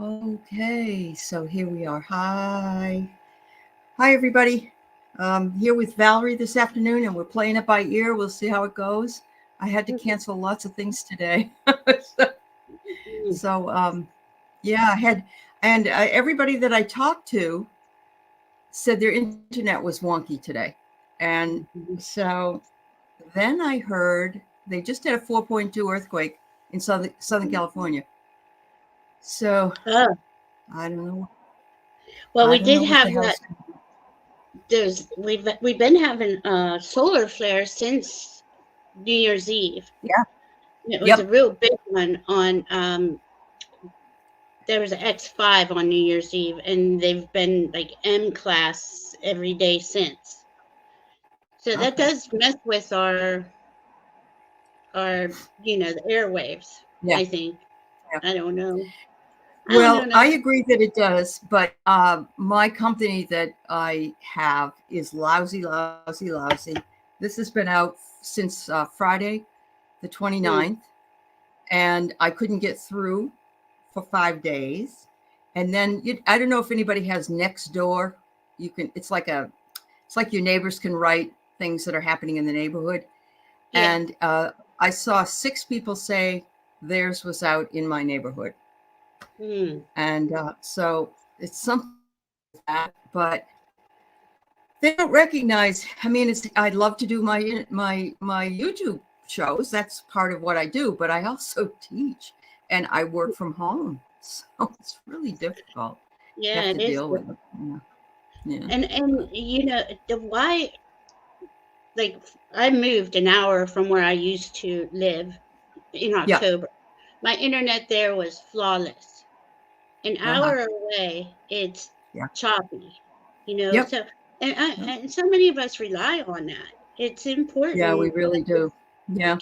Okay, so here we are. Hi, everybody. Here with Valerie this afternoon, and we're playing it by ear. We'll see how it goes. I had to cancel lots of things today, so yeah, I had, and everybody that I talked to said their internet was wonky today, and so then I heard they just had a 4.2 earthquake in Southern California. So I don't know. Well, we did have that. We've been having solar flares since New Year's Eve. Yeah, it was a real big one on. There was an X5 on New Year's Eve, and they've been like M class every day since. So that does mess with our the airwaves. Yeah. I think. Yeah. I don't know. Well, I agree that it does, but my company that I have is lousy. This has been out since Friday, the 29th, and I couldn't get through for 5 days. And then I don't know if anybody has Nextdoor. You can. It's like your neighbors can write things that are happening in the neighborhood. Yeah. And I saw 6 people say theirs was out in my neighborhood. And so it's something like that, but they don't recognize. I mean, I'd love to do my YouTube shows. That's part of what I do, but I also teach and I work from home, so it's really difficult. Yeah, it is. Deal with it. Yeah. And why? Like, I moved an hour from where I used to live in October. Yeah. My internet there was flawless. An hour away, it's choppy, so and so many of us rely on that. It's important. Yeah, we really do. Yeah.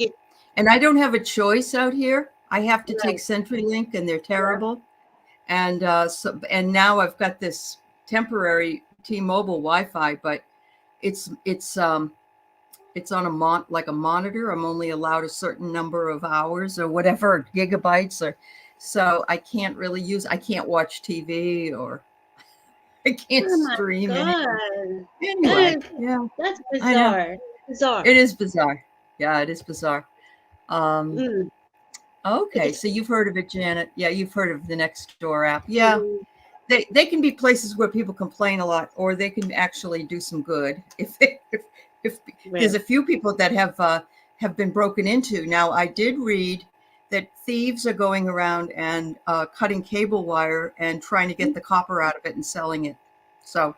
And I don't have a choice out here. I have to take CenturyLink, and they're terrible. Yeah. And now I've got this temporary T-Mobile Wi-Fi, but it's on a monitor. I'm only allowed a certain number of hours or whatever, gigabytes, or so I can't really I can't watch TV, or I can't stream anything. Anyway, that's bizarre. It is bizarre. Yeah, it is bizarre. Okay, so you've heard of it, Janet. Yeah, you've heard of the Nextdoor app. Yeah. They can be places where people complain a lot, or they can actually do some good. If there's a few people that have been broken into. Now, I did read that thieves are going around and cutting cable wire and trying to get the copper out of it and selling it. So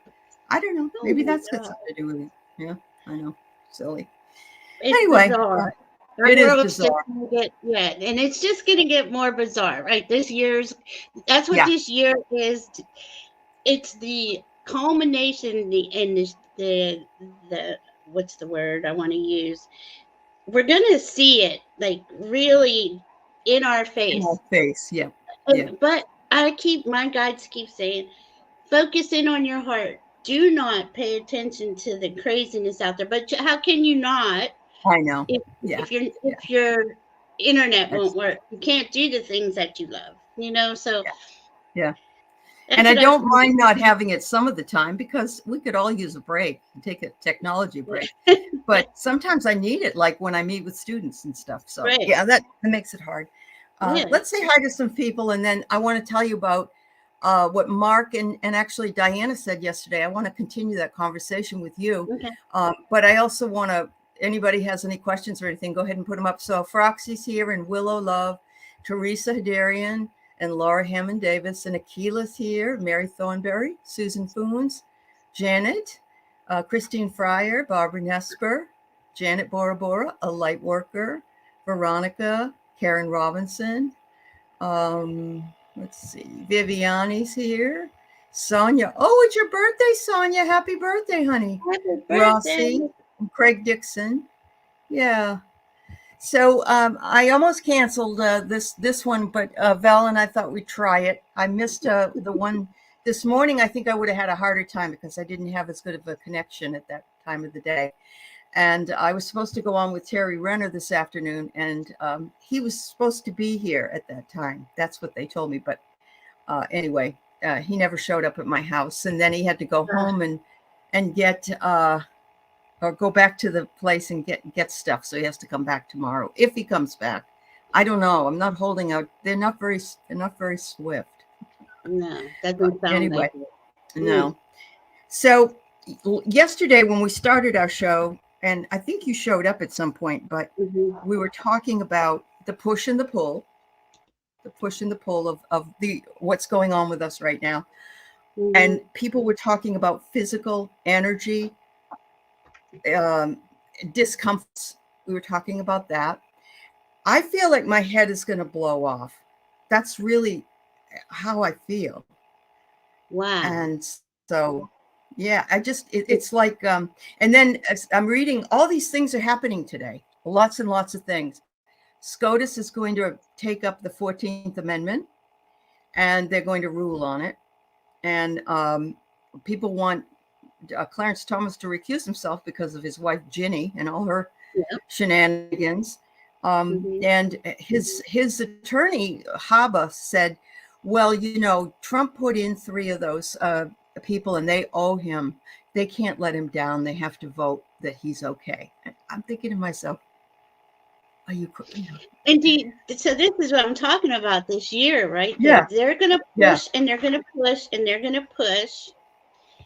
I don't know. Maybe that's got something to do with it. Yeah, I know. Silly. Anyway, bizarre. It is bizarre. And it's just going to get more bizarre, right? That's what this year is. It's the culmination, the what's the word I want to use? We're going to see it like really in our face. In our face, yeah. But my guides keep saying, focus in on your heart. Do not pay attention to the craziness out there. But how can you not? I know. If your internet won't work, you can't do the things that you love, so. Yeah. And I don't mind not having it some of the time, because we could all use a break, take a technology break. But sometimes I need it, like when I meet with students and stuff. So yeah, that makes it hard. Let's say hi to some people, and then I want to tell you about what Mark and actually Diana said yesterday. I want to continue that conversation with you. Okay. But I also want to, anybody has any questions or anything, go ahead and put them up. So Froxy's here, and Willow Love, Teresa Hadarian, and Laura Hammond Davis, and Akila's here, Mary Thornberry, Susan Foons, Janet, Christine Fryer, Barbara Nesper, Janet Bora Bora, a light worker, Veronica, Karen Robinson, let's see, Viviani's here, Sonia. Oh, it's your birthday, Sonia. Happy birthday, honey. Happy birthday. Rossi, and Craig Dixon. Yeah. So I almost canceled this one, but Val and I thought we'd try it. I missed the one this morning. I think I would have had a harder time because I didn't have as good of a connection at that time of the day. And I was supposed to go on with Terry Renner this afternoon, and he was supposed to be here at that time. That's what they told me. But anyway, he never showed up at my house, and then he had to go home and get or go back to the place and get stuff. So he has to come back tomorrow if he comes back. I don't know. I'm not holding out. They're not very swift. No, doesn't sound anyway, like it. No. So yesterday when we started our show, and I think you showed up at some point, but we were talking about the push and the pull of the what's going on with us right now. And people were talking about physical energy, discomforts. We were talking about that. I feel like my head is going to blow off. That's really how I feel. Wow. And so, yeah, it's like, and then I'm reading all these things are happening today. Lots and lots of things. SCOTUS is going to take up the 14th Amendment, and they're going to rule on it. And people want Clarence Thomas to recuse himself because of his wife, Ginny, and all her shenanigans. And his attorney, Haba, said, well, Trump put in 3 of those people and they owe him. They can't let him down. They have to vote that he's okay. And I'm thinking to myself, are you? Indeed. So this is what I'm talking about this year, right? Yeah. They're going to push and they're going to push and they're going to push.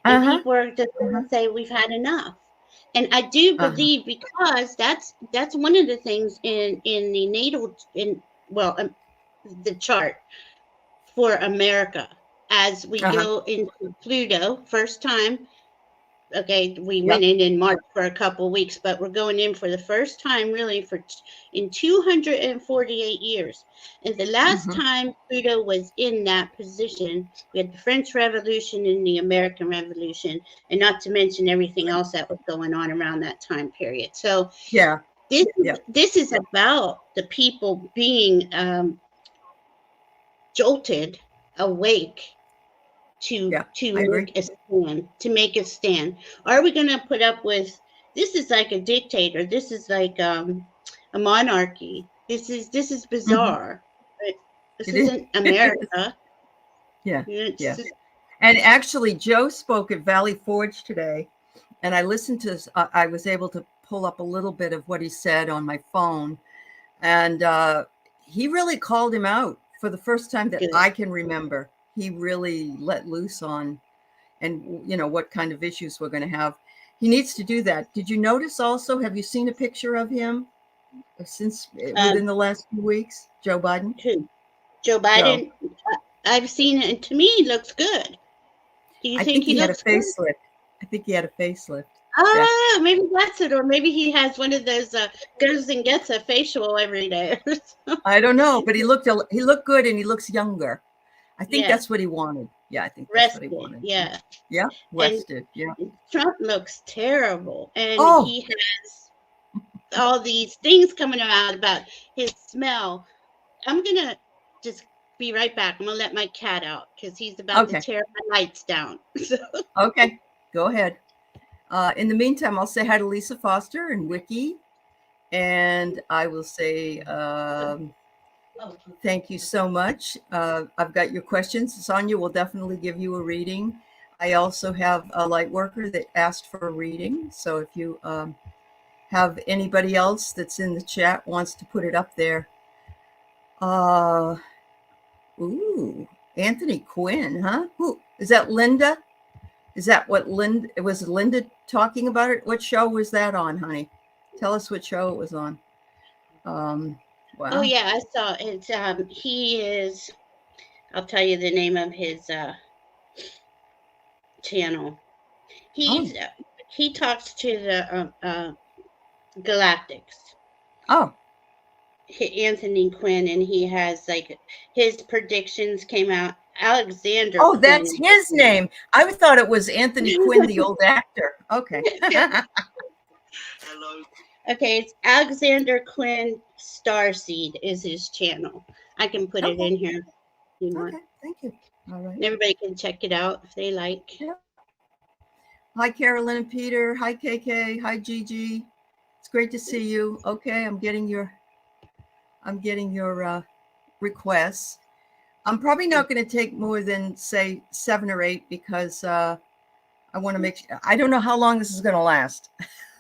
And people are just going to say, we've had enough. And I do believe because that's one of the things in the natal, the chart for America as we go into Pluto first time. Okay, we went in March for a couple of weeks, but we're going in for the first time really in 248 years. And the last time Pluto was in that position, we had the French Revolution and the American Revolution, and not to mention everything else that was going on around that time period. So this is about the people being jolted awake to make a stand. Are we going to put up with this? Is like a dictator. This is like a monarchy. This is bizarre. This isn't America. And actually, Joe spoke at Valley Forge today, and I listened to. I was able to pull up a little bit of what he said on my phone, and he really called him out for the first time that I can remember. He really let loose on, and what kind of issues we're going to have. He needs to do that. Did you notice also? Have you seen a picture of him since within the last few weeks? Joe Biden. Who? Joe Biden. I've seen it, and to me, he looks good. Do you think he had a looks good? facelift? I think he had a facelift. Oh, maybe that's it, or maybe he has one of those goes and gets a facial every day. I don't know, but he looked good, and he looks younger. I think that's what he wanted. Yeah, I think that's what he wanted. Yeah. Yeah, rested. Trump looks terrible. And he has all these things coming out about his smell. I'm going to just be right back. I'm going to let my cat out because he's about to tear my lights down. Okay, go ahead. In the meantime, I'll say hi to Lisa Foster and Wiki. And I will say... thank you so much. I've got your questions. Sonia will definitely give you a reading. I also have a light worker that asked for a reading. So if you have anybody else that's in the chat wants to put it up there. Anthony Quinn, huh? Who is that? Linda? Is that what Linda? Was Linda talking about it? What show was that on, honey? Tell us what show it was on. Wow. Oh yeah, I saw it. He is. I'll tell you the name of his channel. He talks to the Galactics. Anthony Quinn, and he has like his predictions came out. Alexander. Oh, that's his name. I thought it was Anthony Quinn, the old actor. Okay. Hello. Okay, it's Alexander Quinn Starseed is his channel. I can put it in here. Okay, thank you. All right. Everybody can check it out if they like. Yeah. Hi, Carolyn and Peter. Hi, KK. Hi, Gigi. It's great to see you. Okay, I'm getting your requests. I'm probably not going to take more than, say, 7 or 8 because I want to make sure. I don't know how long this is going to last.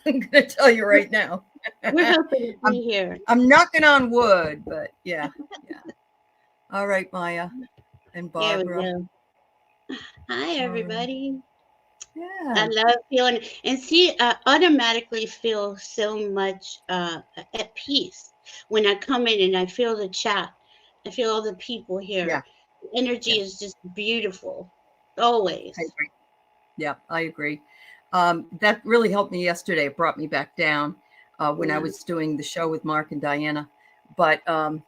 I'm going to tell you right now. We're hoping to be here. I'm knocking on wood, but yeah. All right, Maya and Barbara. There we go. Hi, everybody. Yeah. I love feeling, and see, I automatically feel so much at peace when I come in and I feel the chat. I feel all the people here. Yeah. The energy is just beautiful, always. I agree. Yeah, I agree. That really helped me yesterday. It brought me back down when I was doing the show with Mark and Diana. But I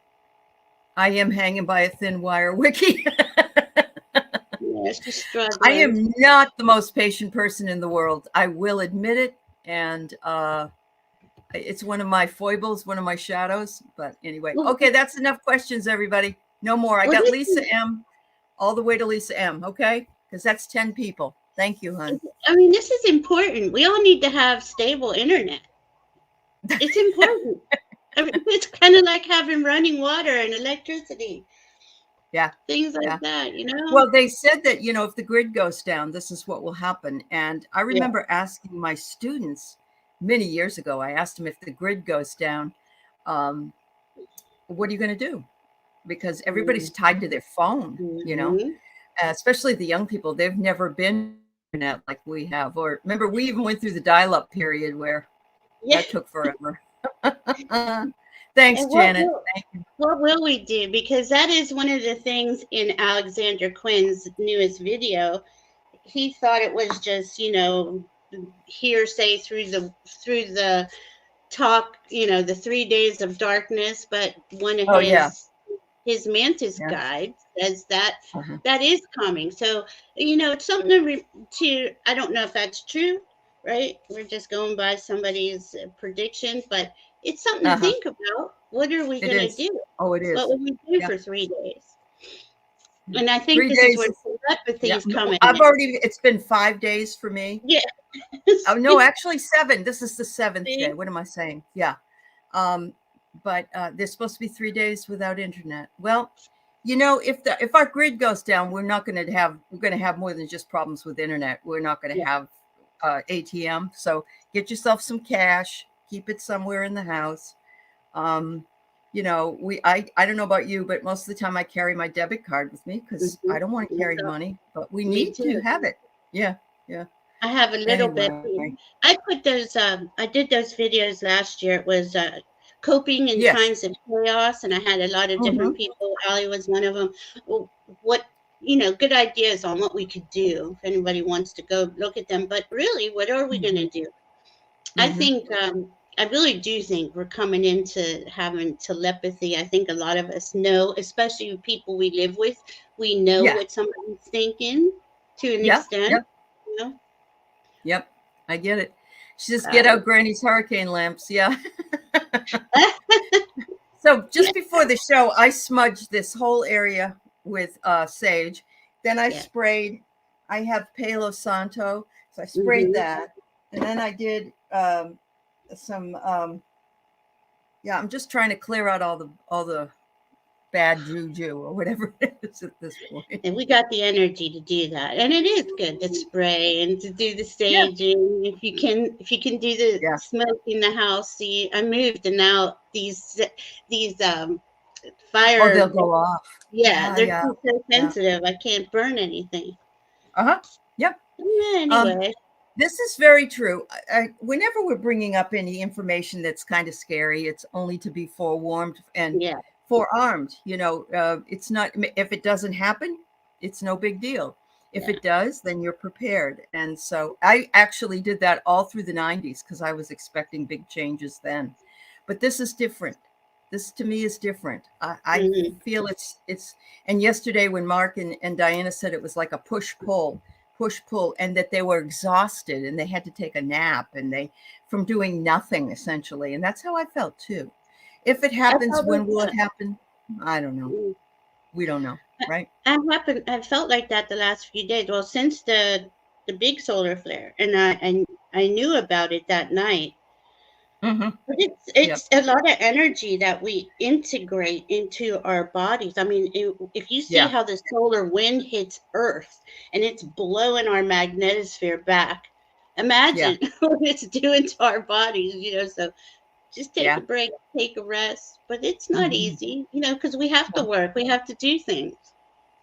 am hanging by a thin wire, Wiki. I am not the most patient person in the world. I will admit it. And it's one of my foibles, one of my shadows. But anyway, okay, that's enough questions, everybody. No more. I got Lisa M. all the way to Lisa M. Okay? Because that's 10 people. Thank you, hon. I mean, this is important. We all need to have stable internet. It's important. I mean, it's kind of like having running water and electricity. Yeah. Things like that, you know? Well, they said that, you know, if the grid goes down, this is what will happen. And I remember asking my students many years ago, I asked them, if the grid goes down, what are you going to do? Because everybody's tied to their phone, you know, especially the young people. They've never been internet like we have. Or remember, we even went through the dial-up period where that took forever. Thanks, Janet. Thank you. What will we do? Because that is one of the things in Alexander Quinn's newest video. He thought it was just, you know, hearsay through the talk, you know, the 3 days of darkness. But one of his mantis guide says that that is coming. So, you know, it's something to I don't know if that's true, right? We're just going by somebody's prediction, but it's something to think about. What are we going to do? Oh, it is. What will we do for 3 days? And I think this is where telepathy is coming. It's been 5 days for me. Yeah. Oh, no, actually 7. This is the 7th day. What am I saying? Yeah. But there's supposed to be 3 days without internet. Well, you know, if our grid goes down, we're going to have more than just problems with internet. We're not going to have ATM. So get yourself some cash, keep it somewhere in the house. You know, I don't know about you, but most of the time I carry my debit card with me because I don't want to carry money, but we need to have it. Yeah. I have a little bit. I put those. I did those videos last year. It was coping in times of chaos, and I had a lot of different people. Aley was one of them. What, you know, good ideas on what we could do. If anybody wants to go look at them, but really, what are we going to do? I think. I really do think we're coming into having telepathy. I think a lot of us know, especially people we live with, we know what somebody's thinking to an extent. You know? Yep, I get it. Just get out Granny's hurricane lamps. Yeah. So just before the show, I smudged this whole area with sage. Then I sprayed. I have Palo Santo, so I sprayed that, and then I did. Some I'm just trying to clear out all the bad juju or whatever it is at this point. And we got the energy to do that, and it is good to spray and to do the staging. If you can do the smoke in the house. See, I moved, and now these fire they'll go off. They're so sensitive. I can't burn anything. Yep. Anyway. This is very true. Whenever we're bringing up any information that's kind of scary, it's only to be forewarned and forearmed. You know, it's not, if it doesn't happen, it's no big deal. If it does, then you're prepared. And so I actually did that all through the 90s because I was expecting big changes then. But this is different. This to me is different. I feel it's, and yesterday when Mark and Diana said it was like a push-pull, and that they were exhausted and they had to take a nap and from doing nothing essentially. And that's how I felt too. If it happens, when will it happen? I don't know. We don't know, right? I felt like that the last few days. Well, since the big solar flare, and I knew about it that night. Mm-hmm. But it's a lot of energy that we integrate into our bodies. I mean, if you see Yeah. how the solar wind hits Earth and it's blowing our magnetosphere back, Yeah. imagine what it's doing to our bodies, So just take Yeah. a break, take a rest. But it's not Mm-hmm. easy, because we have to No. work, we have to do things.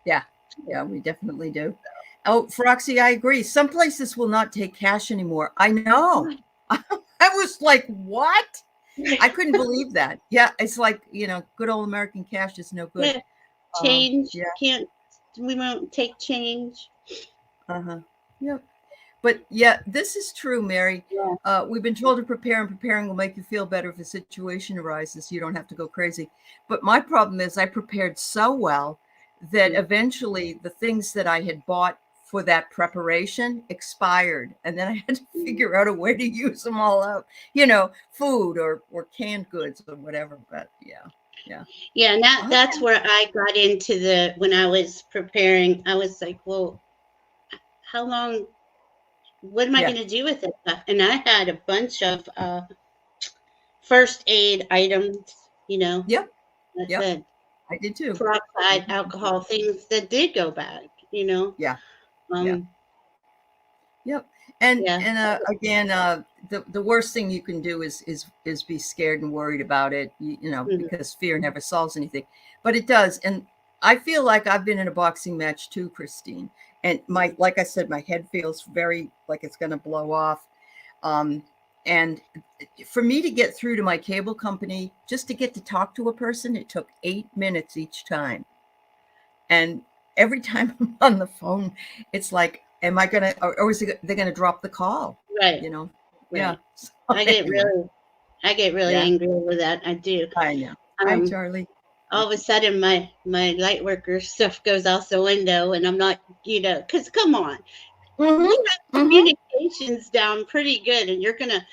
Yeah. Yeah, we definitely do. Oh, Froxy, I agree. Some places will not take cash anymore. I know. I was like, what? I couldn't believe that. Yeah, it's like, good old American cash is no good. Yeah, change Yeah. can't. We won't take change. Uh-huh. Yep. But yeah, this is true, Mary. Yeah. We've been told to prepare, and preparing will make you feel better if a situation arises. You don't have to go crazy. But my problem is I prepared so well that eventually the things that I had bought for that preparation expired. And then I had to figure out a way to use them all up, food or canned goods or whatever. But yeah. Yeah, and that's Okay. where I got into when I was preparing. I was like, well, how long? What am I Yeah. going to do with it? And I had a bunch of first aid items. Yep. I Yep. said I did too. peroxide, alcohol, things that did go bad. Yeah. Yeah. Um, Yep. And yeah. again, the worst thing you can do is be scared and worried about it, Mhm. because fear never solves anything, but it does. And I feel like I've been in a boxing match too, Christine. And like I said, my head feels very like it's going to blow off. And for me to get through to my cable company, just to get to talk to a person, it took 8 minutes each time. And every time I'm on the phone, it's like, am I gonna, or is it, they're gonna drop the call? Right. You know? Yeah. Right. So I get anyway, really, I get really yeah, angry over that. I do. I know. Hi, Charlie. All of a sudden my light worker stuff goes out the window, and I'm not, because come on, we Mm-hmm. have Mm-hmm. communications down pretty good, and you're gonna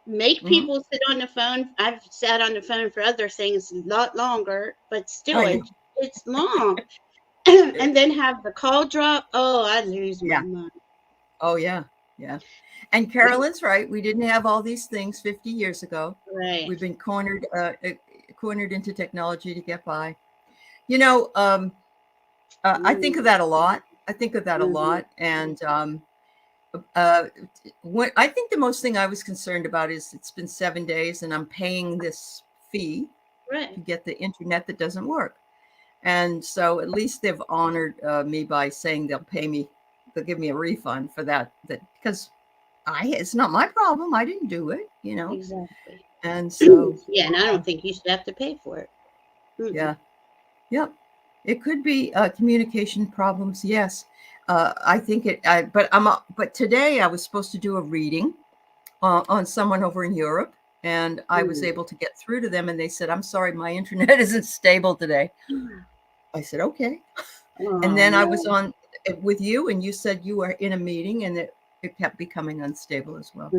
make Mm-hmm. people sit on the phone. I've sat on the phone for other things a lot longer, but still, I know. it's long. And then have the call drop. Oh, I lose my Yeah. mind. Oh yeah. Yeah. And Carolyn's right. We didn't have all these things 50 years ago. Right. We've been cornered into technology to get by. You know, I think of that a lot. And what I think the most thing I was concerned about is it's been 7 days and I'm paying this fee Right. to get the internet that doesn't work. And so at least they've honored me by saying they'll give me a refund for that because it's not my problem. I didn't do it, Exactly. And so, Yeah, and I don't think you should have to pay for it. yeah. Yep. It could be communication problems. Yes. I think but today I was supposed to do a reading on someone over in Europe, and I was able to get through to them, and they said, "I'm sorry, my internet isn't stable today." I said, "Okay." And then I was on with you, and you said you were in a meeting, and it kept becoming unstable as well.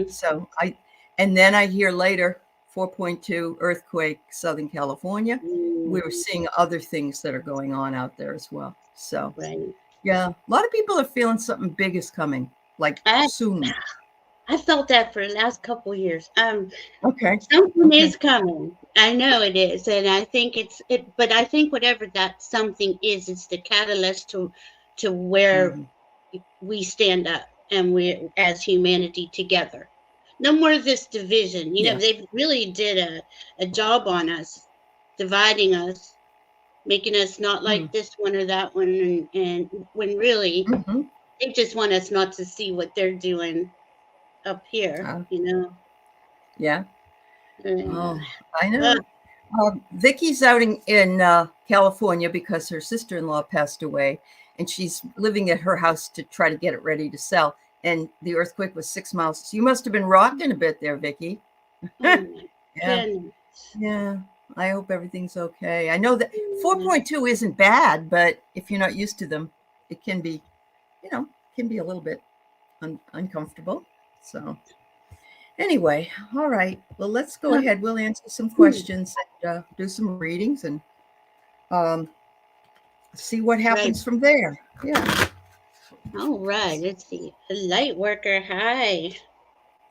So and then I hear later, 4.2 earthquake, Southern California. We were seeing other things that are going on out there as well. So, yeah, a lot of people are feeling something big is coming, like soon. I felt that for the last couple of years. Okay. Something is coming. I know it is, and I think but I think whatever that something is, it's the catalyst to where we stand up and we as humanity together. No more of this division. They really did a job on us, dividing us, making us not like this one or that one, and when really they just want us not to see what they're doing up here, Yeah. And, Oh, I know. Vicky's out in California because her sister-in-law passed away, and she's living at her house to try to get it ready to sell. And the earthquake was 6 miles. So you must have been rocking a bit there, Vicky. oh my Yeah. goodness. Yeah. I hope everything's okay. I know that 4.2 isn't bad, but if you're not used to them, it can be, a little bit uncomfortable. So anyway, all right. Well, let's go ahead. We'll answer some questions and do some readings and see what happens from there. Yeah. All right. Let's see. A light worker. Hi.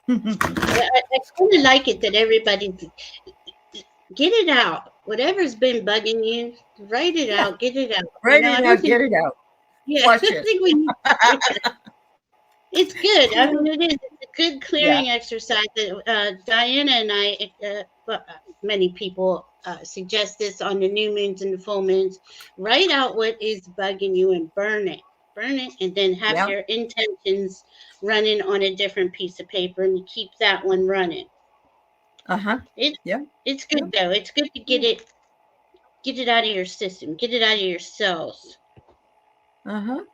I kind of like it that everybody get it out. Whatever's been bugging you, write it out, get it out. Write it out, get it out. Yeah, Flush I it. think we need to. It's good. I mean, it is. It's a good clearing exercise. That Diana and I, many people suggest this on the new moons and the full moons. Write out what is bugging you and burn it. Burn it, and then have your intentions running on a different piece of paper, and you keep that one running. It's good though. It's good to get it out of your system, get it out of your cells. So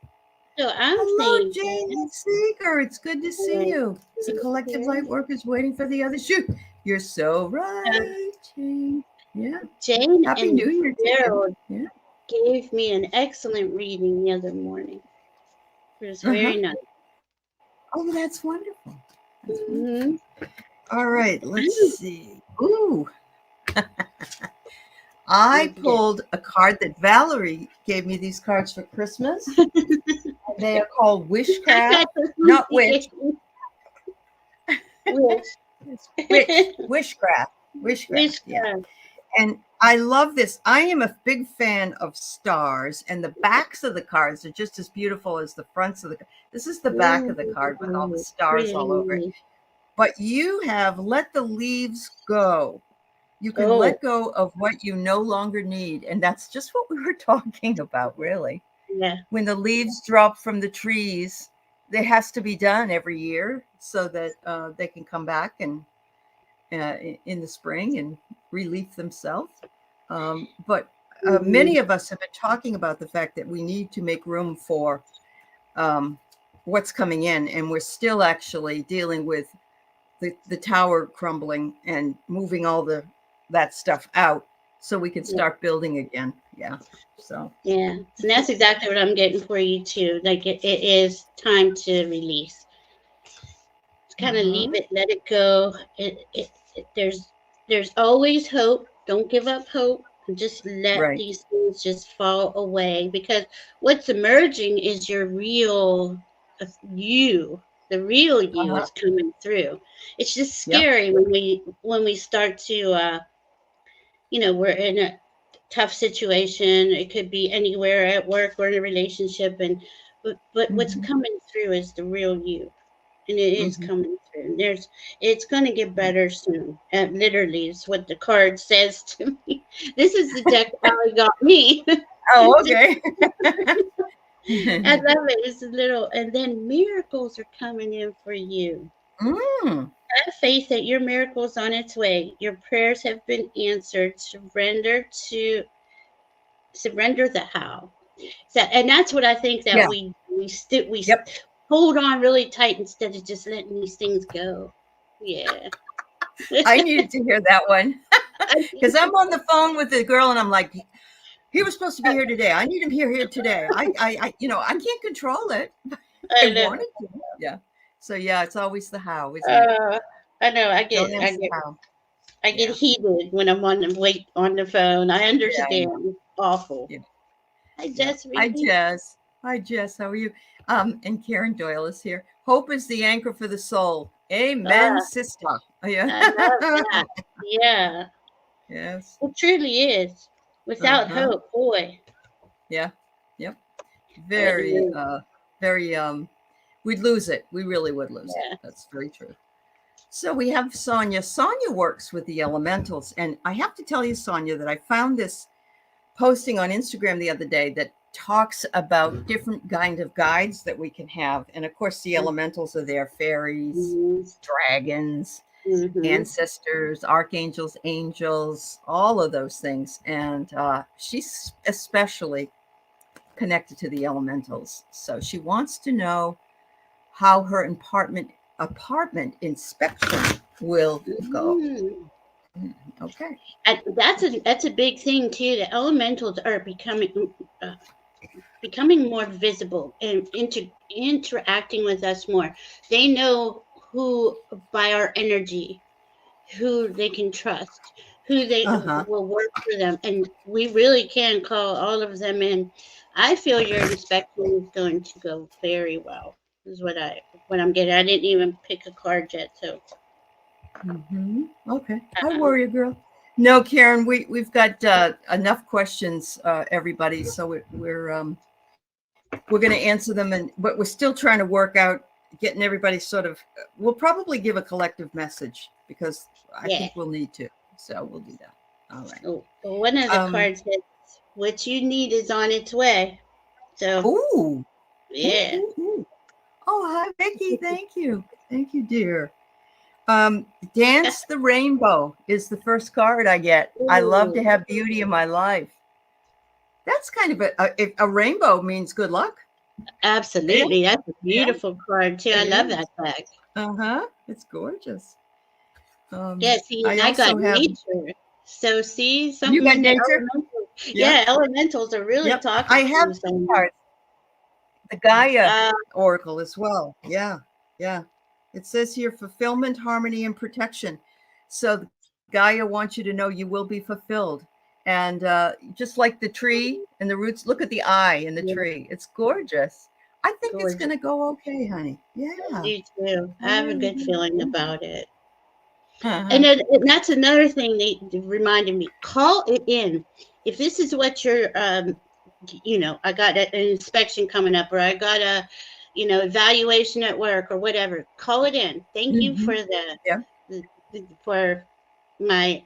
hello, Jane Seeger. It's good to see you. The collective light workers waiting for the other shoot. You're so right, Jane. Yeah. Jane Happy New Year to you. Gave me an excellent reading the other morning. It was very nice. Oh, that's wonderful. That's wonderful. All right, let's see. Ooh. I pulled a card that Valerie gave me these cards for Christmas. They are called Wishcraft, not Witch. Wishcraft. Yeah. And I love this. I am a big fan of stars, and the backs of the cards are just as beautiful as the fronts of the card. This is the back of the card with all the stars all over it. But you have let the leaves go. You can let go of what you no longer need. And that's just what we were talking about, really. Yeah. When the leaves drop from the trees, it has to be done every year so that they can come back and in the spring and release themselves. But many of us have been talking about the fact that we need to make room for what's coming in. And we're still actually dealing with the tower crumbling and moving all that stuff out so we can start building again. Yeah. So and that's exactly what I'm getting for you too. Like it is time to release. Just kind of leave it, let it go. There's always hope. Don't give up hope. Just let these things just fall away, because what's emerging is your real you. The real you is coming through. It's just scary when we start to we're in a tough situation. It could be anywhere, at work or in a relationship, but what's coming through is the real you, and it is coming through. It's going to get better soon. And literally, is what the card says to me. This is the deck Aley got me. Oh, okay. I love it. It's a little, and then miracles are coming in for you. Have faith that your miracle is on its way. Your prayers have been answered. Surrender the how. So, and that's what I think that we hold on really tight instead of just letting these things go. Yeah. I needed to hear that one because I'm on the phone with the girl and I'm like, he was supposed to be here today. I need him here today. I can't control it. I wanted to. Yeah. So it's always the how, isn't it? I know. I get heated when I'm on the phone. I understand. Yeah, it's awful. Yeah. Hi, Jess. Hi, Jess. How are you? And Karen Doyle is here. Hope is the anchor for the soul. Amen, sister. Yeah. I love that. Yeah. Yes. It truly is. Without hope, boy. Yeah. Yep. Very, we'd lose it. We really would lose it. That's very true. So we have Sonia. Sonia works with the elementals. And I have to tell you, Sonia, that I found this posting on Instagram the other day that talks about different kind of guides that we can have. And of course, the elementals are there: fairies, dragons, ancestors, archangels, angels, all of those things. And she's especially connected to the elementals. So she wants to know how her apartment inspection will go. Okay. And that's a big thing too. The elementals are becoming more visible and interacting with us more. They know who, by our energy, who they can trust, who they will work for them, and we really can call all of them in. I feel your inspection is going to go very well. is what I'm getting. I didn't even pick a card yet, so. Okay, I worry, girl. No, Karen, we've got enough questions, everybody. So we're going to answer them, but we're still trying to work out getting everybody sort of. We'll probably give a collective message because I think we'll need to. So we'll do that. All right. Oh, one of the cards says, "What you need is on its way." So. Ooh. Yeah. Ooh. Oh, hi, Vicky. Thank you, dear. Dance the Rainbow is the first card I get. Ooh. I love to have beauty in my life. That's kind of a rainbow means good luck. Absolutely. Yeah. That's a beautiful card too. I love that deck. It's gorgeous. See, and I got nature. So see, something you got nature? Elementals. Yeah, elementals are really talking. I have some cards. The Gaia Oracle as well. Yeah. It says here fulfillment, harmony, and protection. So Gaia wants you to know you will be fulfilled. And just like the tree and the roots, look at the eye in the tree. It's gorgeous. I think it's going to go okay, honey. Yeah. You too. I have a good feeling about it. And that's another thing they reminded me. Call it in. If this is what you're, I got an inspection coming up, or I got a, evaluation at work, or whatever. Call it in. Thank you for for my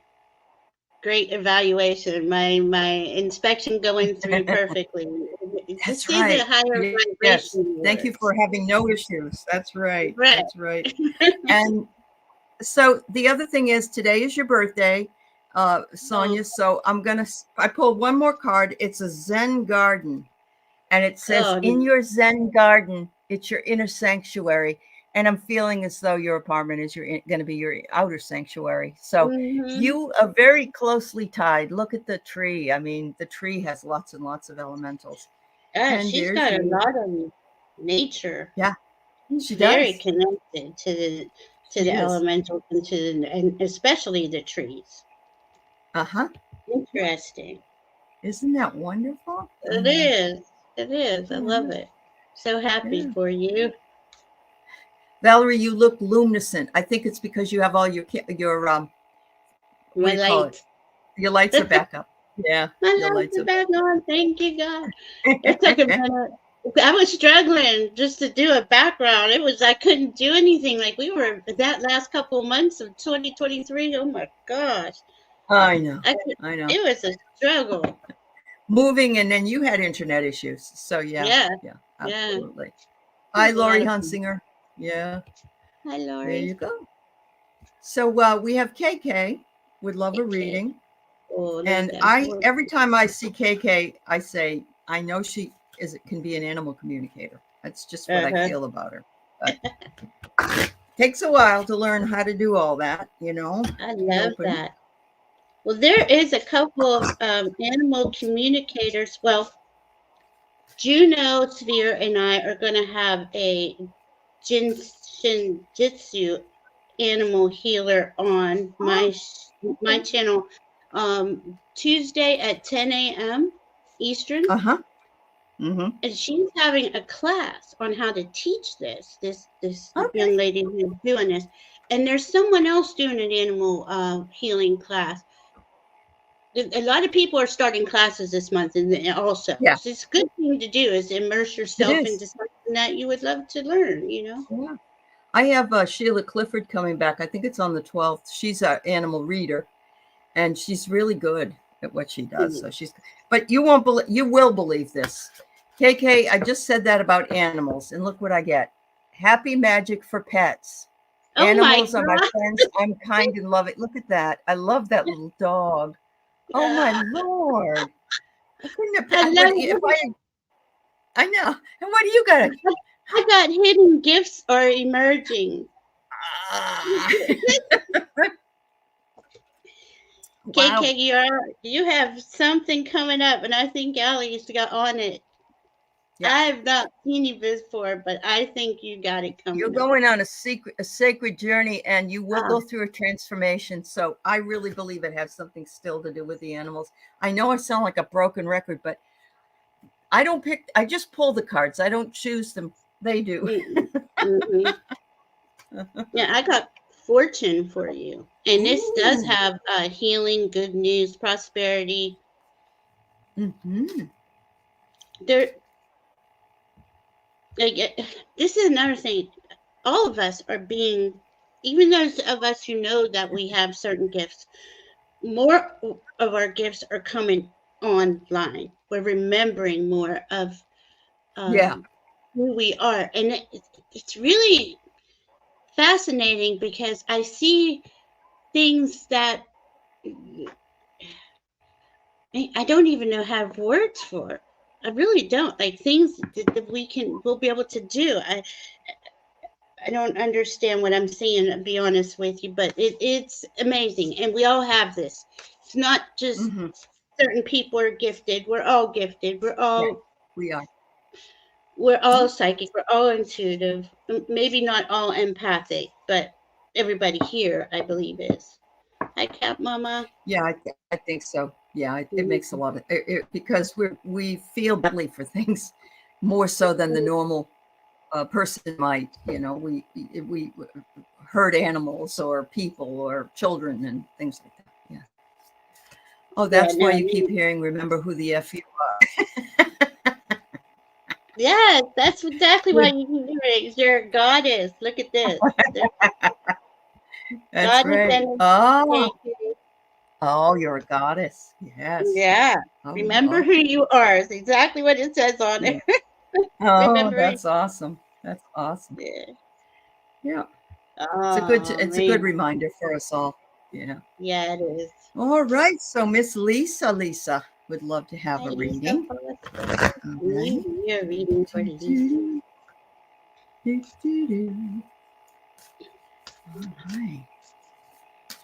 great evaluation, my inspection going through perfectly. That's right. The higher vibration. Thank you for having no issues. That's right. That's right. And so the other thing is, today is your birthday, Sonia. So I pulled one more card. It's a Zen garden. And it says, in your Zen garden, it's your inner sanctuary. And I'm feeling as though your apartment is going to be your outer sanctuary. So you are very closely tied. Look at the tree. I mean, the tree has lots and lots of elementals. And she's got a lot of nature. Yeah, she very does. Connected to the elementals and especially the trees. Interesting. Isn't that wonderful? It is. It is. I love it. So happy for you. Valerie, you look luminescent. I think it's because you have all your my lights. Your lights are back up. Yeah. My lights are back on. Thank you, God. It took a minute. I was struggling just to do a background. I couldn't do anything. Like we were that last couple of months of 2023. Oh my gosh. I know. It was a struggle. Moving, and then you had internet issues. So yeah, absolutely. Hi, Lori Hunsinger. Yeah. Hi, Lori. There you go. So we have KK. Would love a reading. And every time I see KK, I say, I know she can be an animal communicator. That's just what I feel about her. But takes a while to learn how to do all that, I love that. Well, there is a couple of animal communicators. Well, Juno, Sphere, and I are going to have a Jitsu animal healer on my channel Tuesday at 10 a.m. Eastern. And she's having a class on how to teach this young lady who's doing this. And there's someone else doing an animal healing class. A lot of people are starting classes this month, and also, so it's a good thing to do is immerse yourself into something that you would love to learn. Yeah. I have Sheila Clifford coming back. I think it's on the 12th. She's an animal reader, and she's really good at what she does. So but you will believe this. KK, I just said that about animals, and look what I get. Happy magic for pets. Animals are my friends. I'm kind and loving. Look at that. I love that little dog. Oh my Lord. I couldn't have I know. And what do you got? I got hidden gifts are emerging. Wow. KK, you have something coming up, and I think Aley's got on it. Yeah. I have not seen you before, but I think you got it coming. You're going on a sacred journey, and you will go through a transformation. So I really believe it has something still to do with the animals. I know I sound like a broken record, but I just pull the cards. I don't choose them. They do. Yeah, I got fortune for you. And this does have healing, good news, prosperity. There, like, this is another thing. All of us are being, even those of us who know that we have certain gifts, more of our gifts are coming online. We're remembering more of who we are. And it's really fascinating because I see things that I don't even know how to have words for. I really don't. Like things that we'll be able to do. I don't understand what I'm seeing, to be honest with you, but it's amazing. And we all have this. It's not just certain people are gifted. We're all gifted. We're all We're all psychic. We're all intuitive. Maybe not all empathic, but everybody here, I believe, is. Hi, Cat Mama. Yeah, I think so. Yeah, it makes a lot of because we feel badly for things more so than the normal person might. You know, we hurt animals or people or children and things like that. Yeah. Oh, that's why you keep hearing, remember who the F you are. Yes, that's exactly why you can do it. You're a goddess. Look at this. That's right. Oh, you're a goddess. Yes. Yeah. Oh, remember who you are. It's exactly what it says on it. Oh, that's awesome. That's awesome. Yeah. It's a good reminder for us all. Yeah. Yeah, it is. All right. So Miss Lisa would love to have a reading. We are reading for Lisa. All right.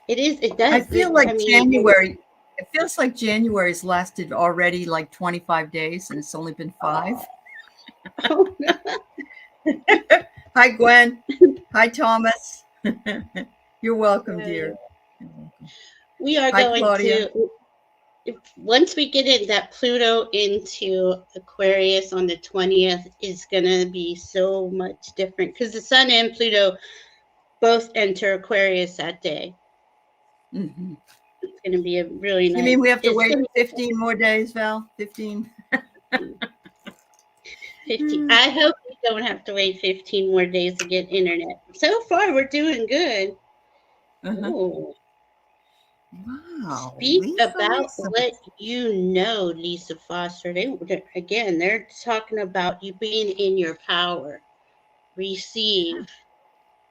It does. I feel like January. It feels like January's lasted already like 25 days and it's only been 5. Oh, no. Hi, Gwen. Hi, Thomas. You're welcome, dear. You're welcome. We are going to, once we get in that Pluto into Aquarius on the 20th is going to be so much different because the Sun and Pluto both enter Aquarius that day. It's going to be a really nice. You mean we have to wait 15 more days, Val? 15? 15. I hope we don't have to wait 15 more days to get internet. So far, we're doing good. Wow. Speak about what you know, Lisa Foster. They're talking about you being in your power. Receive.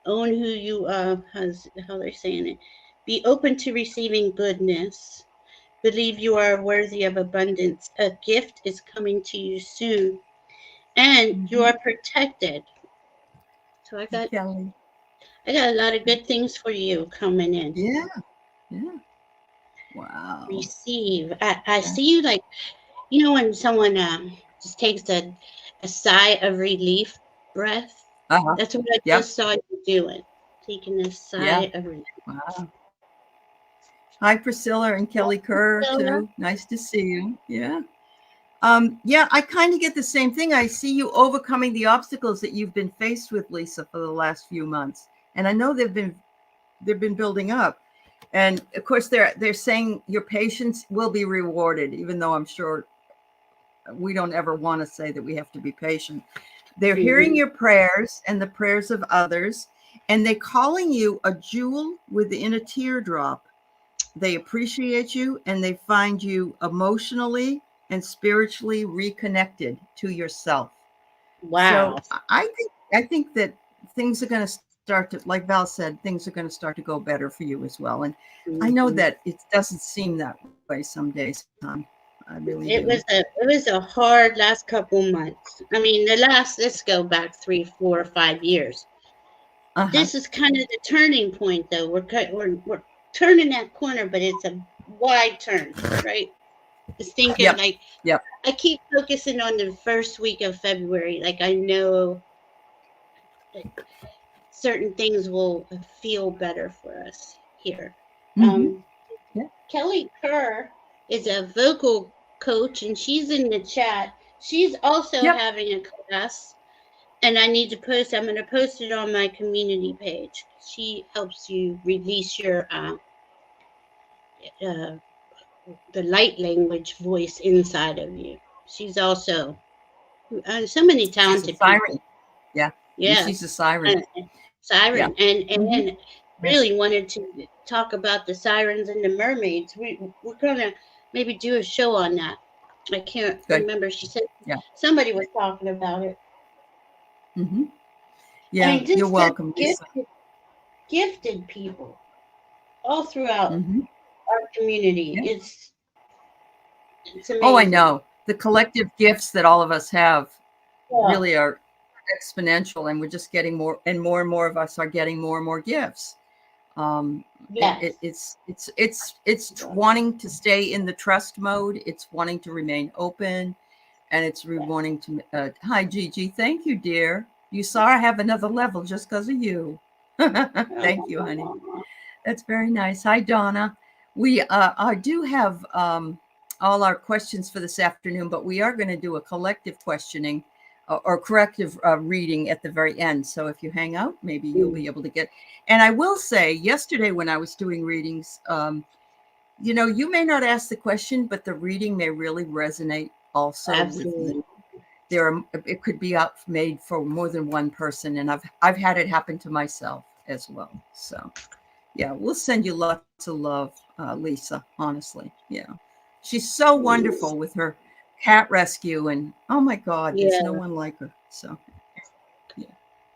Own who you are. How they're saying it. Be open to receiving goodness. Believe you are worthy of abundance. A gift is coming to you soon. And you are protected. So I got a lot of good things for you coming in. Yeah. Wow. Receive. I see you like, you know, when someone just takes a sigh of relief breath. That's what I just saw you doing. Taking a sigh of relief. Wow. Hi, Priscilla and Kelly Kerr, too. Nice to see you. Yeah. I kind of get the same thing. I see you overcoming the obstacles that you've been faced with, Lisa, for the last few months. And I know they've been building up. And of course, they're saying your patience will be rewarded, even though I'm sure we don't ever want to say that we have to be patient. They're hearing your prayers and the prayers of others, and they're calling you a jewel within a teardrop. They appreciate you, and they find you emotionally and spiritually reconnected to yourself. Wow. So I think that things are going to start to, like Val said, things are going to start to go better for you as well. And I know that it doesn't seem that way some days. I really do. It was a hard last couple months. I mean, let's go back 3, 4, 5 years. This is kind of the turning point, though. We're turning that corner, but it's a wide turn, right? Just thinking I keep focusing on the first week of February. Like I know certain things will feel better for us here. Kelly Kerr is a vocal coach, and she's in the chat. She's also having a class, And I need to post. I'm going to post it on my community page. She helps you release your the light language voice inside of you. She's also so many talented She's a siren. people. Yeah. Yeah. She's a siren. Siren. Yeah. And really wanted to talk about the sirens and the mermaids. We're going to maybe do a show on that. I can't remember. She said somebody was talking about it. Yeah, I mean, you're welcome, Lisa. Gifted people all throughout our community. Yeah. It's amazing. Oh, I know. The collective gifts that all of us have really are exponential, and we're just getting more and more of us are getting more and more gifts. It's wanting to stay in the trust mode. It's wanting to remain open, and it's wanting to. Hi, Gigi. Thank you, dear. You saw I have another level just because of you. Thank you, honey. That's very nice. Hi, Donna. We I do have all our questions for this afternoon, but we are going to do a collective questioning or corrective reading at the very end. So if you hang out, maybe you'll be able to get. And I will say, yesterday when I was doing readings, you know, you may not ask the question, but the reading may really resonate also. Absolutely. It could be made for more than one person, and I've had it happen to myself as well. So yeah, we'll send you lots of love, Lisa. Honestly, yeah, she's so wonderful with her cat rescue, and oh my God, there's no one like her. So yeah,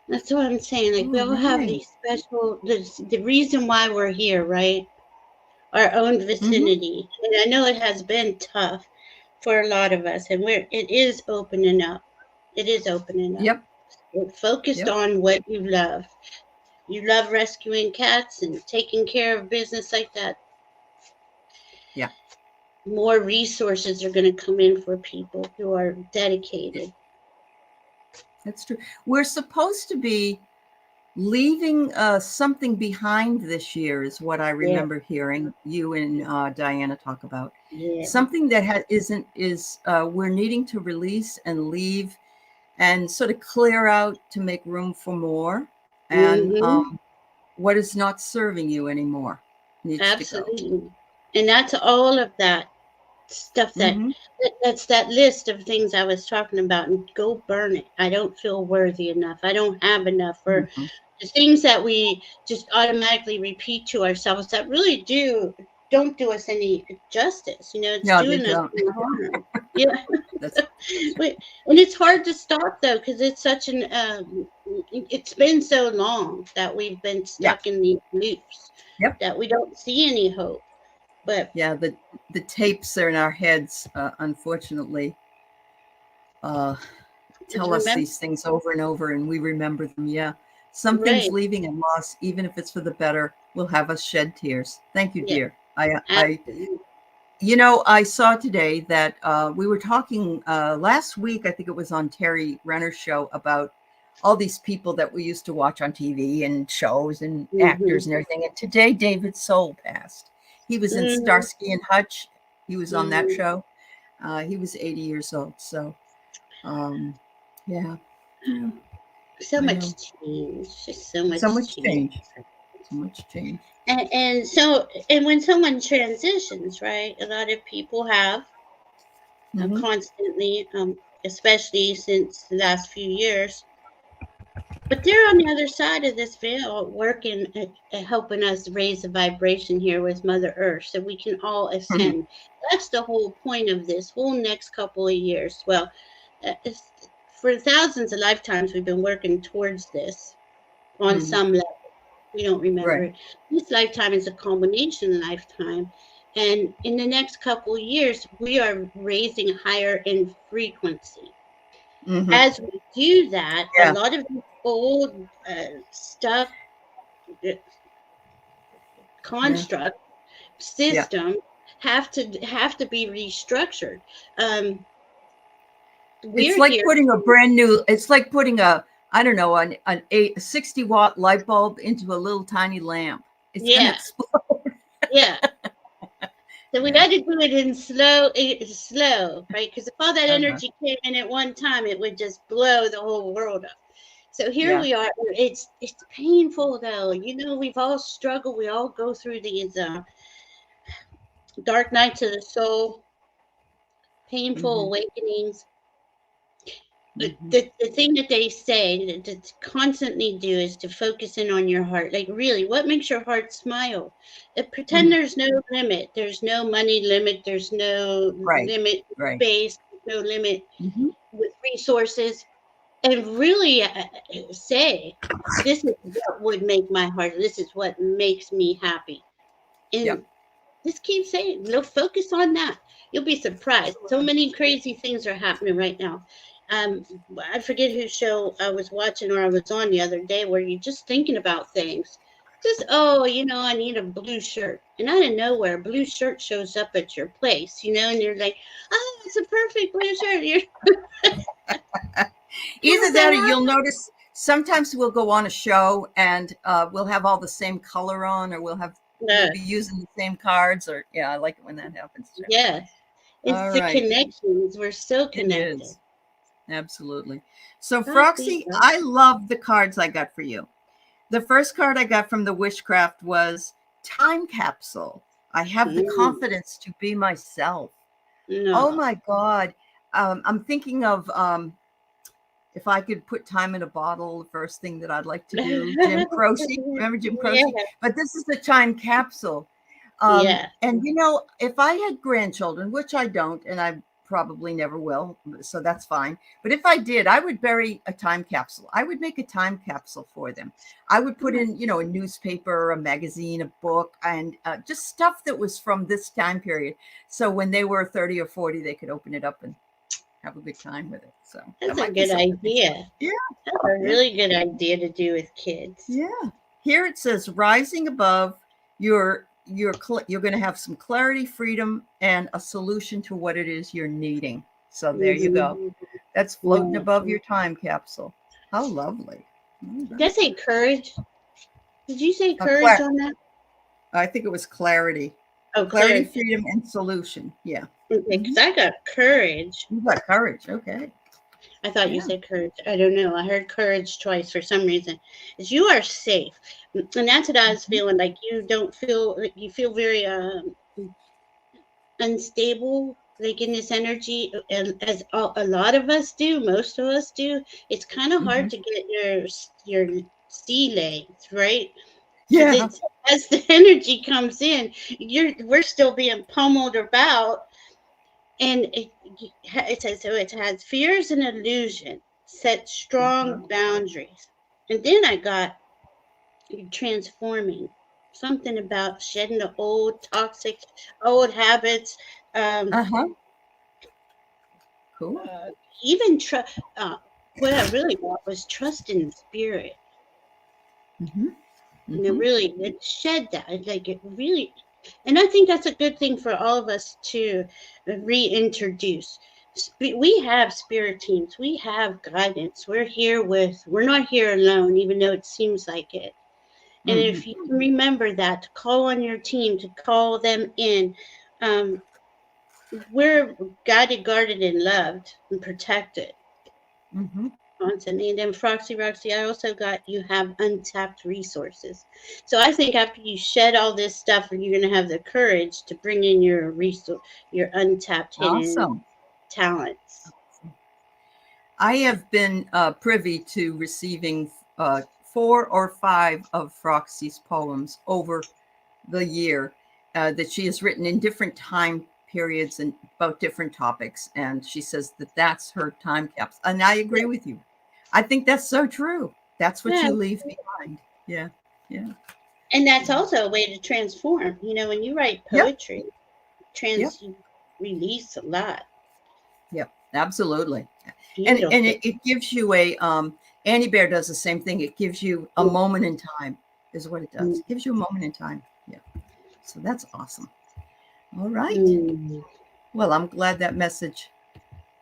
that's what I'm saying. Like we all have these special. The reason why we're here, right? Our own vicinity, and I know it has been tough for a lot of us, and it is opening up. It is opening up. Yep. We're focused on what you love. You love rescuing cats and taking care of business like that. Yeah. More resources are going to come in for people who are dedicated. That's true. We're supposed to be leaving something behind this year is what I remember hearing you and Diana talk about. Something that we're needing to release and leave and sort of clear out to make room for more, and what is not serving you anymore needs to go. And that's all of that stuff that's that list of things I was talking about, and go burn it. I don't feel worthy enough. I don't have enough. Or the things that we just automatically repeat to ourselves that really don't do us any justice. You know, it's doing us harm. Yeah. And it's hard to stop though, because it's such it's been so long that we've been stuck in these loops that we don't see any hope. But yeah, the tapes are in our heads, unfortunately, tell us these things over and over, and we remember them. Yeah, something's leaving and loss, even if it's for the better, will have us shed tears. Thank you, dear. You know, I saw today that we were talking last week, I think it was on Terry Renner's show, about all these people that we used to watch on TV and shows and actors and everything. And today, David Soul passed. He was in Starsky and Hutch. He was on that show. He was 80 years old. So, yeah. So much change. Just so much change. So much change. And when someone transitions, right, a lot of people have constantly, especially since the last few years, but they're on the other side of this veil, working and helping us raise the vibration here with Mother Earth so we can all ascend. That's the whole point of this whole next couple of years. Well, for thousands of lifetimes, we've been working towards this on some level. We don't remember it. This lifetime is a culmination lifetime. And in the next couple of years, we are raising higher in frequency. As we do that, a lot of the old stuff, construct, system have to be restructured. It's like putting a brand new, it's like putting a 60-watt light bulb into a little tiny lamp. It's going to explode. So we got to do it in slow, right? Because if all that energy came in at one time, it would just blow the whole world up. So here we are. It's painful though. You know, we've all struggled. We all go through these dark nights of the soul, painful awakenings. The thing that they say to constantly do is to focus in on your heart. Like, really, what makes your heart smile? Pretend there's no limit. There's no money limit. There's no limit space. No limit with resources. And really say, this is what would make my heart. This is what makes me happy. And just keep saying, focus on that. You'll be surprised. So many crazy things are happening right now. I forget whose show I was watching or I was on the other day where you're just thinking about things. Just, I need a blue shirt. And out of nowhere, a blue shirt shows up at your place, and you're like, oh, it's a perfect blue shirt. Either that or you'll notice sometimes we'll go on a show and we'll have all the same color on, or we'll be using the same cards, or I like it when that happens too. Yeah. It's the connections. We're so connected. Absolutely. So Froxy, I love the cards I got for you. The first card I got from the Wishcraft was Time Capsule. I have the confidence to be myself. Oh my God. I'm thinking of if I could put time in a bottle, the first thing that I'd like to do, Jim Croce. Remember Jim Croce? Yeah. But this is a time capsule. And if I had grandchildren, which I don't, and I probably never will, so that's fine. But if I did, I would bury a time capsule. I would make a time capsule for them. I would put in, a newspaper, a magazine, a book, and just stuff that was from this time period. So when they were 30 or 40, they could open it up and have a good time with it. So that's a good idea. Yeah. That's a really good idea to do with kids. Yeah. Here it says, rising above, you're going to have some clarity, freedom, and a solution to what it is you're needing. So there you go. That's floating above your time capsule. How lovely. Did I say courage? Did you say courage on that? I think it was clarity. Oh, clarity, freedom, and solution. Yeah. Okay, because I got courage. You got courage. Okay. I thought you said courage. I don't know. I heard courage twice for some reason. Is you are safe. And that's what I was feeling. Like you feel very unstable, like in this energy, as a lot of us do, most of us do. It's kind of hard to get your sea legs, right? Yeah. As the energy comes in, we're still being pummeled about. And it says, so it has fears and illusion, set strong boundaries. And then I got transforming, something about shedding the old toxic, old habits. Cool. Even what I really want was trust in the spirit. Really, it shed that. Like it really. And I think that's a good thing for all of us to reintroduce. We have spirit teams. We have guidance. We're not here alone, even though it seems like it. And if you can remember that, to call on your team, to call them in, we're guided, guarded, and loved and protected. Constantly. And then Roxy, I also got you have untapped resources. So I think after you shed all this stuff, you're going to have the courage to bring in your untapped hidden talents. I have been privy to receiving 4 or 5 of Froxy's poems over the year that she has written in different time periods and about different topics. And she says that that's her time capsule. And I agree with you. I think that's so true. That's what you leave behind. Yeah. Yeah. And that's also a way to transform. When you write poetry, you release a lot. Yeah, absolutely. And it gives you Annie Bear does the same thing. It gives you a moment in time is what it does. It gives you a moment in time. Yeah. So that's awesome. All right. Well, I'm glad that message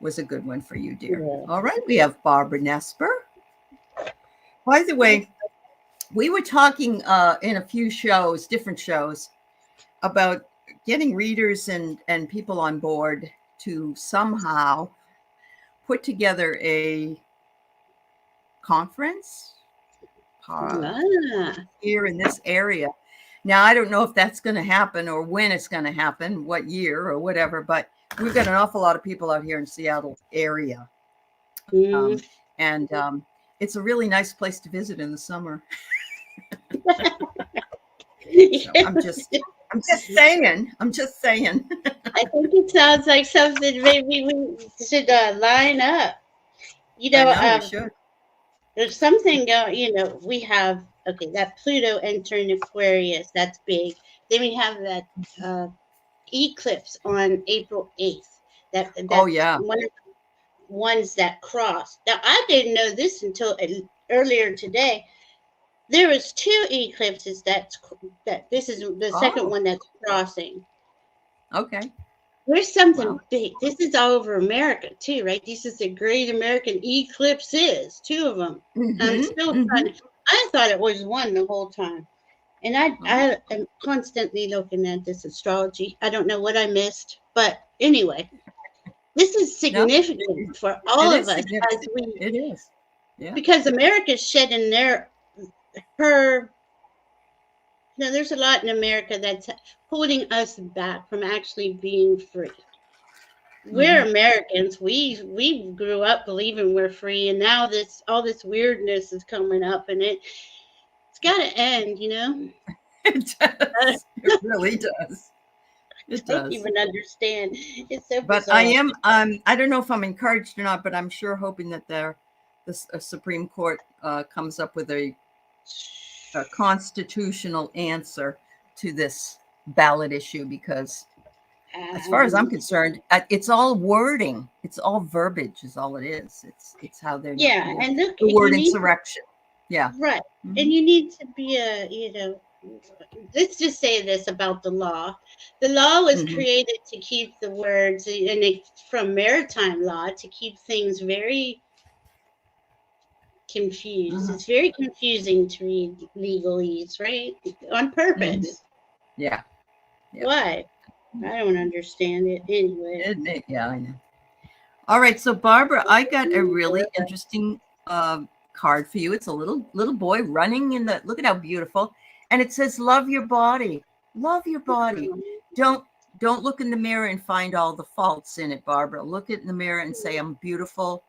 was a good one for you, dear. Yeah. All right. We have Barbara Nesper. By the way, we were talking in a few shows, different shows, about getting readers and people on board to somehow put together a conference here in this area. Now, I don't know if that's going to happen or when it's going to happen, what year or whatever, but we've got an awful lot of people out here in Seattle area. It's a really nice place to visit in the summer. So I'm just saying. I think it sounds like something maybe we should line up. You know, we should. There's something going. You know, we have that Pluto entering Aquarius. That's big. Then we have that eclipse on April 8th. That's one of the ones that crossed. Now, I didn't know this until earlier today. There was 2 eclipses that this is the second one that's crossing. Okay. There's something big. This is all over America too, right? This is the Great American Eclipses, 2 of them. I'm still trying to, I thought it was one the whole time. And I am constantly looking at this astrology. I don't know what I missed, but anyway, this is significant for all of us. It is. Yeah. Because America's shedding there's a lot in America that's holding us back from actually being free. We're Americans. We grew up believing we're free, and now all this weirdness is coming up, and it's got to end, you know? It does. It really does. It does. I don't even understand. It's so but bizarre. I am, I don't know if I'm encouraged or not, but I'm sure hoping that the Supreme Court comes up with a constitutional answer to this ballot issue, because as far as I'm concerned, it's all wording. It's all verbiage is all it is. It's how they're and look, the word insurrection. Right. And you need to be let's just say this about the law. The law was created to keep the words, and it's from maritime law, to keep things very confused. It's very confusing to read legalese, right? On purpose. Yeah. Why? I don't understand it anyway. I know. All right, so Barbara, I got a really interesting card for you. It's a little boy running in the, look at how beautiful, and it says, "Love your body. Love your body. Don't look in the mirror and find all the faults in it, Barbara. Look in the mirror and say, I'm beautiful.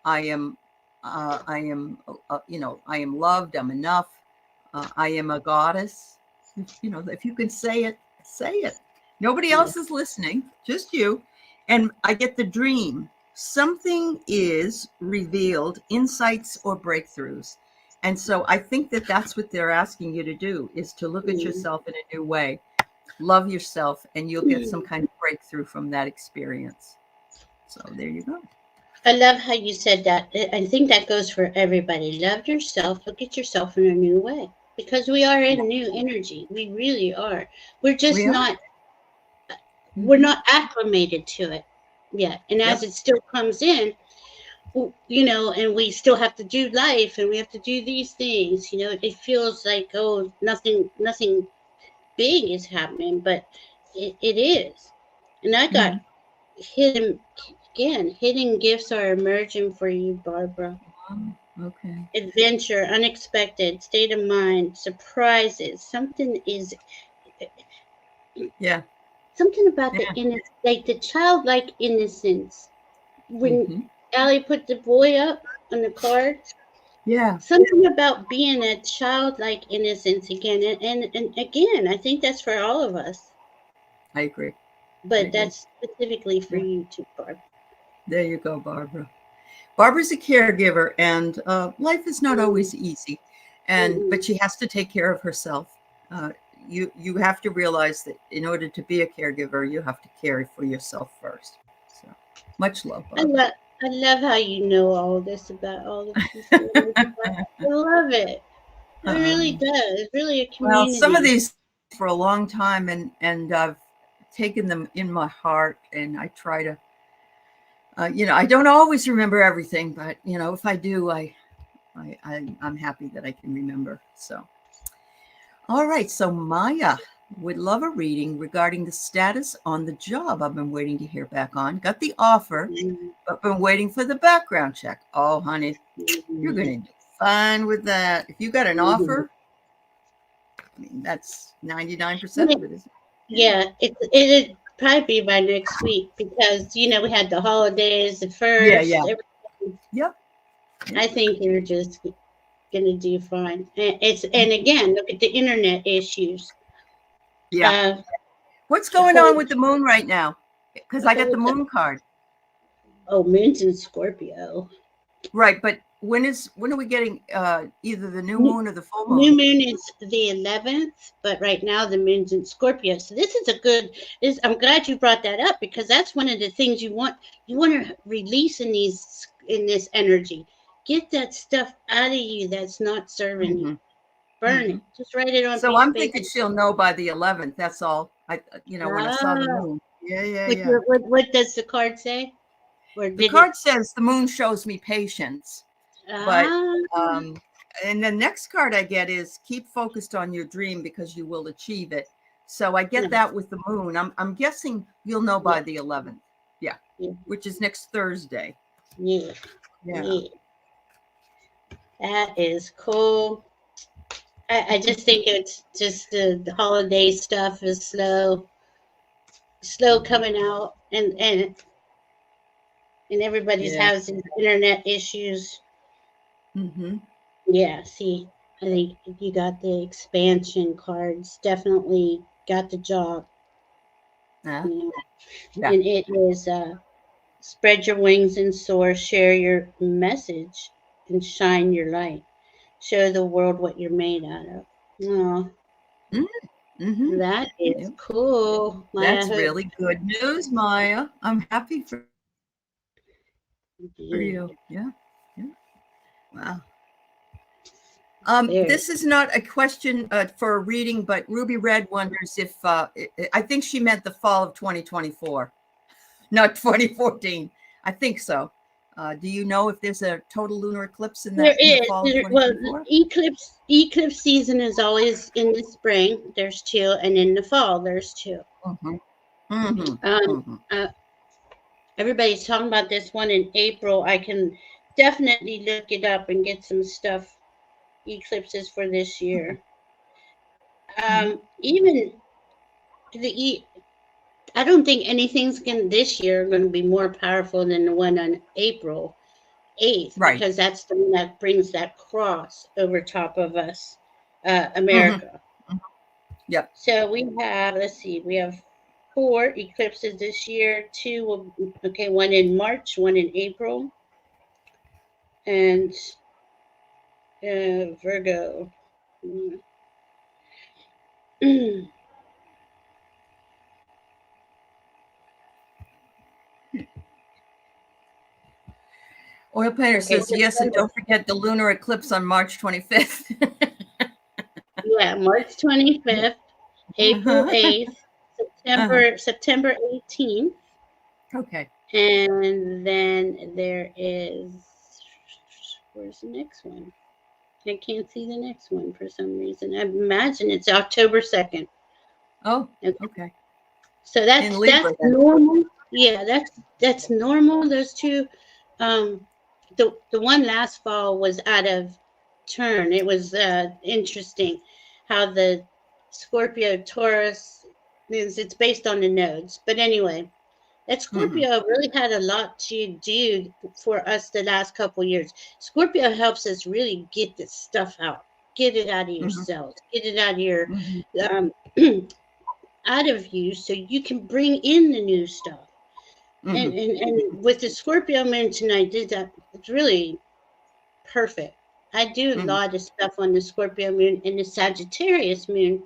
I am loved. I'm enough. I am a goddess." If you can say it, say it. Nobody else is listening, just you. And I get the dream. Something is revealed, insights or breakthroughs. And so I think that that's what they're asking you to do, is to look at yourself in a new way. Love yourself, and you'll get some kind of breakthrough from that experience. So there you go. I love how you said that. I think that goes for everybody. Love yourself. Look at yourself in a new way, because we are in new energy. We really are. We're just we're not acclimated to it yet. And as it still comes in, and we still have to do life, and we have to do these things, it feels like, nothing big is happening, but it is. And I got hidden gifts are emerging for you, Barbara. Okay. Adventure, unexpected, state of mind, surprises. Something is something about the childlike innocence. When Aley put the boy up on the card, something about being a childlike innocence again, and again, I think that's for all of us. I agree. But that's specifically for you too, Barbara. There you go, Barbara. Barbara's a caregiver, and life is not always easy, but she has to take care of herself. You have to realize that in order to be a caregiver, you have to care for yourself first. So much love, Barbara. I love how you know all this about all of these things. I love it. It really does. It's really a community. Well, some of these for a long time, and I've taken them in my heart, and I try to, I don't always remember everything, but if I do, I'm happy that I can remember. So, all right. So Maya, Would love a reading regarding the status on the job I've been waiting to hear back on. Got the offer, but been waiting for the background check. Oh, honey, you're going to do fine with that. If you got an offer, I mean, that's 99% of it, isn't it? Yeah, it'd probably be by next week because, we had the holidays, the first. Yeah. Yep. I think you're just going to do fine. And again, look at the internet issues. Yeah. What's going on with the moon right now? Because I got the moon card. Oh, moon's in Scorpio. Right, but when are we getting either the new moon or the full moon? New moon is the 11th, but right now the moon's in Scorpio. So this is I'm glad you brought that up because that's one of the things you want to release in this energy. Get that stuff out of you that's not serving you. Burn it. Just write it on. So I'm thinking she'll know by the 11th. That's all. When I saw the moon. Yeah. What does the card say? The card says the moon shows me patience. But and the next card I get is keep focused on your dream because you will achieve it. So I get that with the moon. I'm guessing you'll know by the 11th. Yeah. Which is next Thursday. Yeah. That is cool. I just think it's just the holiday stuff is slow coming out, and everybody's having internet issues. Yeah, see, I think you got the expansion cards. Definitely got the job. And it is spread your wings and soar, share your message, and shine your light. Show the world what you're made out of. Oh, that is cool. That's really good news, Maya. I'm happy for you. Yeah. Wow. This is not a question for a reading, but Ruby Red wonders if I think she meant the fall of 2024, not 2014. I think so. Do you know if there's a total lunar eclipse in that? There is. Well, eclipse season is always in the spring. There's 2, and in the fall there's 2. Everybody's talking about this one in April. I can definitely look it up and get some stuff. Eclipses for this year. Even I don't think anything's this year going to be more powerful than the one on April 8th, because that's the one that brings that cross over top of us, America. Yep. So we have 4 eclipses this year. 2 one in March, 1 in April, and Virgo. Oil Painter says yes, and don't forget the lunar eclipse on March 25th. Yeah, March 25th, April 8th, September 18th. Okay. And then there is, where's the next one? I can't see the next one for some reason. I imagine it's October 2nd. Oh, okay. So that's normal. Yeah, that's normal. Those 2. The one last fall was out of turn. It was interesting how the Scorpio Taurus it's based on the nodes. But anyway, that Scorpio really had a lot to do for us the last couple of years. Scorpio helps us really get this stuff out. Get it out of yourselves. Get it out of your out of you so you can bring in the new stuff. And with the Scorpio moon tonight, it's really perfect. I do a lot of stuff on the Scorpio moon and the Sagittarius moon,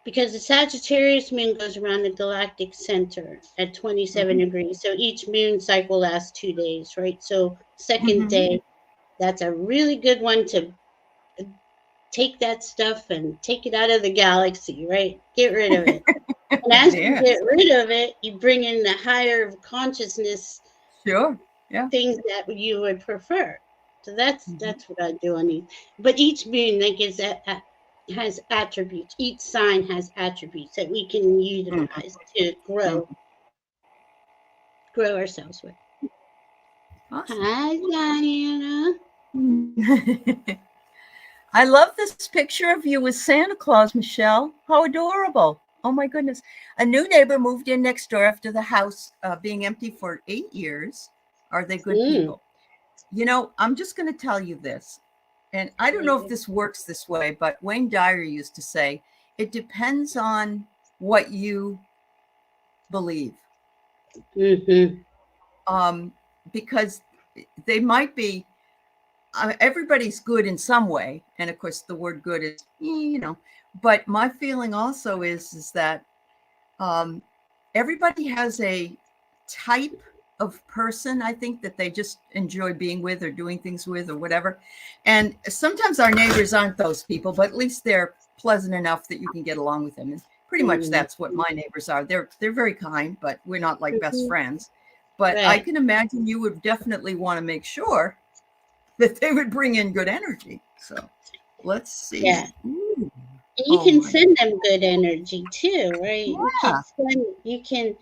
because the Sagittarius moon goes around the galactic center at 27 degrees. So each moon cycle lasts 2 days, right? So second day, that's a really good one to take that stuff and take it out of the galaxy, right? Get rid of it. And as you get rid of it, you bring in the higher consciousness things that you would prefer. So that's what I do on these. But each moon, like, is has attributes. Each sign has attributes that we can utilize to grow ourselves with. Awesome. Hi, Diana. I love this picture of you with Santa Claus, Michelle. How adorable. Oh my goodness. A new neighbor moved in next door after the house being empty for 8 years. Are they good people? You know, I'm just going to tell you this. And I don't know if this works this way, but Wayne Dyer used to say, it depends on what you believe. Because they might be, everybody's good in some way. And of course, the word good is, you know, but my feeling also is that everybody has a type of person, I think, that they just enjoy being with or doing things with or whatever. And sometimes our neighbors aren't those people, but at least they're pleasant enough that you can get along with them. And pretty much that's what my neighbors are. They're very kind, but we're not like best friends. But I can imagine you would definitely want to make sure that they would bring in good energy. So let's see. Yeah. And you can send them good energy too, right? Yeah. You can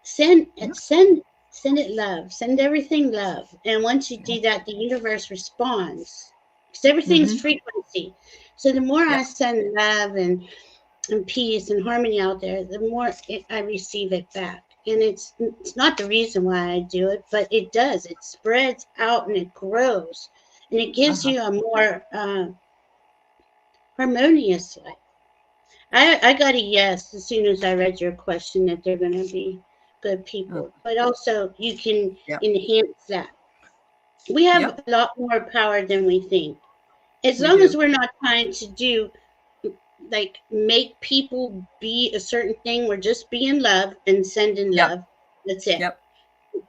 send it love. Send everything love. And once you do that, the universe responds. Because everything's frequency. So the more I send love and peace and harmony out there, the more I receive it back. And it's not the reason why I do it, but it does. It spreads out and it grows. And it gives you a more harmonious life. I got a yes as soon as I read your question that they're going to be good people. But also you can enhance that. We have a lot more power than we think. As long as we're not trying to do like make people be a certain thing, we're just being love and sending love. That's it.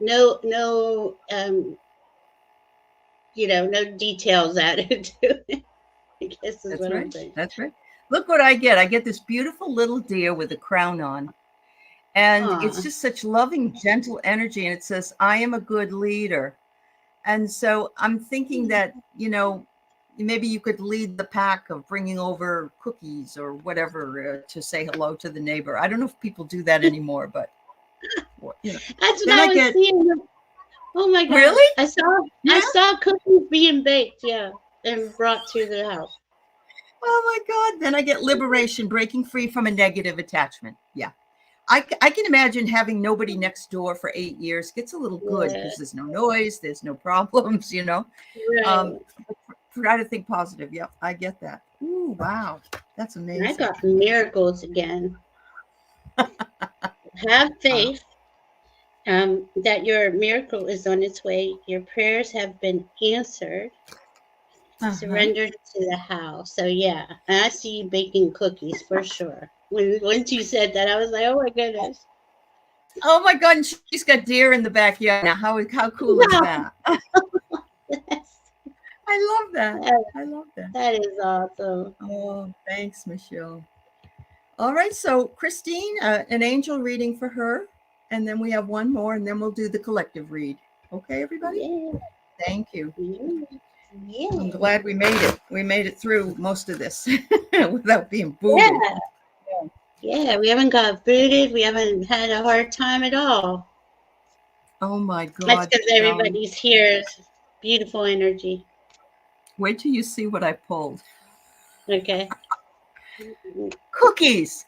No you know, no details added to it. I guess is what I'm saying. That's right. Look what I get. I get this beautiful little deer with a crown on. And it's just such loving, gentle energy. And it says, I am a good leader. And so I'm thinking that, you know, maybe you could lead the pack of bringing over cookies or whatever to say hello to the neighbor. I don't know if people do that anymore, but you know. That's what I was seeing. Oh my God! Really? I saw cookies being baked, and brought to the house. Oh my God! Then I get liberation, breaking free from a negative attachment. Yeah. I can imagine having nobody next door for 8 years gets a little good because there's no noise, there's no problems, you know. Try to think positive. Yep, I get that. Ooh, wow. That's amazing. I got miracles again. Have faith that your miracle is on its way. Your prayers have been answered. Surrendered to the house. So yeah, I see you baking cookies for sure. Once you said that, I was like, oh my goodness. Oh my God, and she's got deer in the backyard. Now, how cool is that? I love that. I love that. That is awesome. Oh, thanks, Michelle. All right, so Christine, an angel reading for her. And then we have one more, and then we'll do the collective read. Okay, everybody? Yeah. Thank you. Yeah. I'm glad we made it. We made it through most of this without being booted. Yeah, we haven't got booted. We haven't had a hard time at all. Oh my God. That's because everybody's here. It's beautiful energy. Wait till you see what I pulled. Okay. Cookies.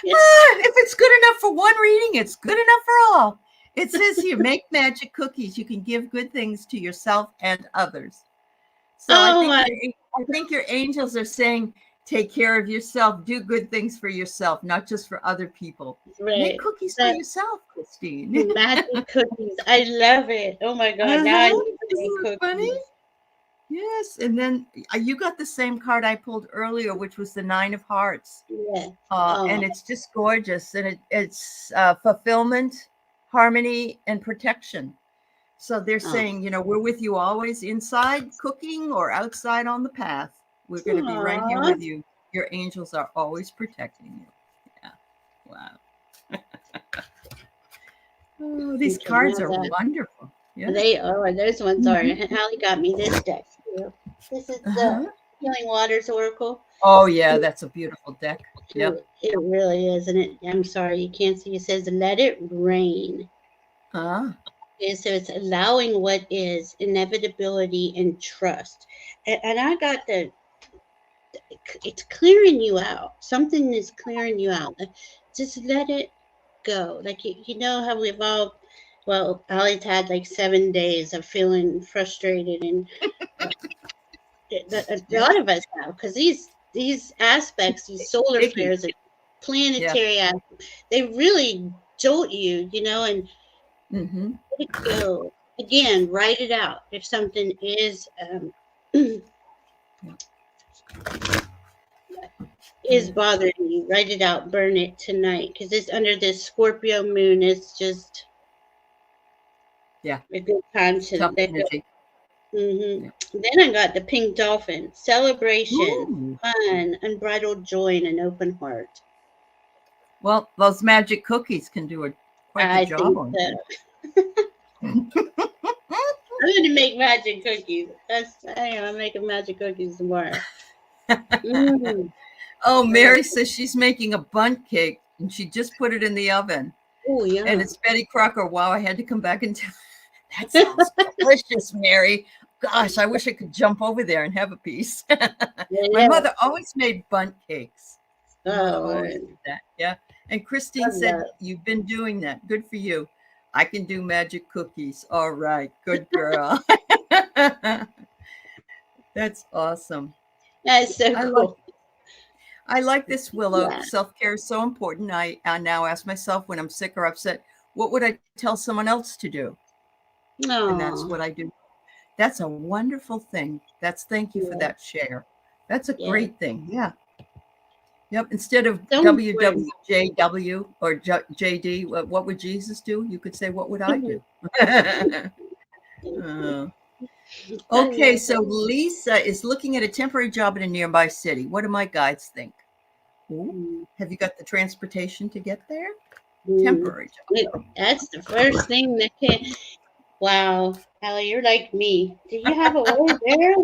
If it's good enough for one reading, it's good enough for all. It says here, make magic cookies. You can give good things to yourself and others. So I think your angels are saying, take care of yourself, do good things for yourself, not just for other people. Right. Make cookies for yourself, Christine. Magic cookies. I love it. Oh my God. Now I need to make cookies. Funny? Yes. And then you got the same card I pulled earlier, which was the 9 of Hearts. Yeah. And it's just gorgeous. And it's fulfillment, harmony, and protection. So they're saying, you know, we're with you always inside cooking or outside on the path. We're going to be right here with you. Your angels are always protecting you. Yeah. Wow. Oh, these cards are wonderful. Yeah. They are. Those ones are. Aley got me this deck too. This is the Healing Waters Oracle. Oh yeah, that's a beautiful deck. Yep. It really is, and I'm sorry you can't see. It says "Let it rain." Okay, so it's allowing what is, inevitability, and trust. And I got it's clearing you out. Something is clearing you out. Just let it go. Like you know how we've all, well, Aley's had like 7 days of feeling frustrated, and a lot of us have, because these aspects, these solar flares and planetary aspects, they really jolt you, you know, and let it go. Again, write it out. If something is bothering you, write it out, burn it tonight, because it's under this Scorpio moon. It's just a good time to let go. Then I got the pink dolphin. Celebration, fun, unbridled joy, and an open heart. Well, those magic cookies can do quite the job on that. I'm going to make magic cookies. I'm making magic cookies tomorrow. Oh, Mary says she's making a bundt cake, and she just put it in the oven. Oh, yeah. And it's Betty Crocker. Wow, I had to come back and tell. That sounds delicious, Mary. Gosh, I wish I could jump over there and have a piece. My mother always made bundt cakes. Always did that. Yeah. And Christine said, you've been doing that. Good for you. I can do magic cookies. All right. Good girl. That's awesome. That's so cool. I like this, Willow. Yeah. Self-care is so important. I now ask myself when I'm sick or upset, what would I tell someone else to do? Aww. And that's what I do. That's a wonderful thing. Thank you for that share. That's a great thing. Yeah. Yep. Instead of WWJW or JD, what would Jesus do? You could say, what would I do? Okay. So Lisa is looking at a temporary job in a nearby city. What do my guides think? Ooh, have you got the transportation to get there? Temporary job. That's the first thing that can. Wow, Aley, you're like me. Do you have a way there?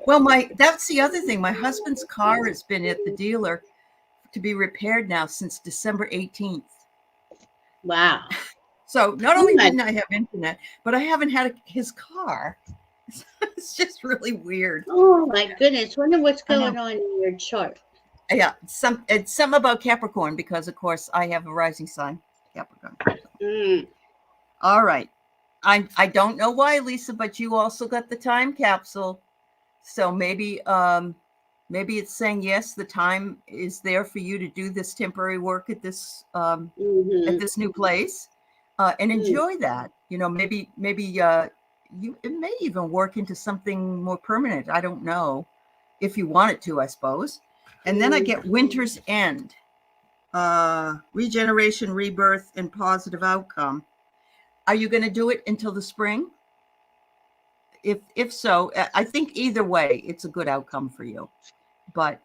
Well, that's the other thing. My husband's car has been at the dealer to be repaired now since December 18th. Wow. So not only didn't I have internet, but I haven't had his car. It's just really weird. Oh my goodness. Wonder what's going on in your chart. Yeah, it's something about Capricorn, because of course I have a rising sign, Capricorn. All right. I don't know why, Lisa, but you also got the time capsule. So maybe it's saying, yes, the time is there for you to do this temporary work at this new place, and enjoy that. You know, maybe it may even work into something more permanent. I don't know, if you want it to, I suppose. And then I get winter's end, regeneration, rebirth, and positive outcome. Are you going to do it until the spring? If so, I think either way, it's a good outcome for you. But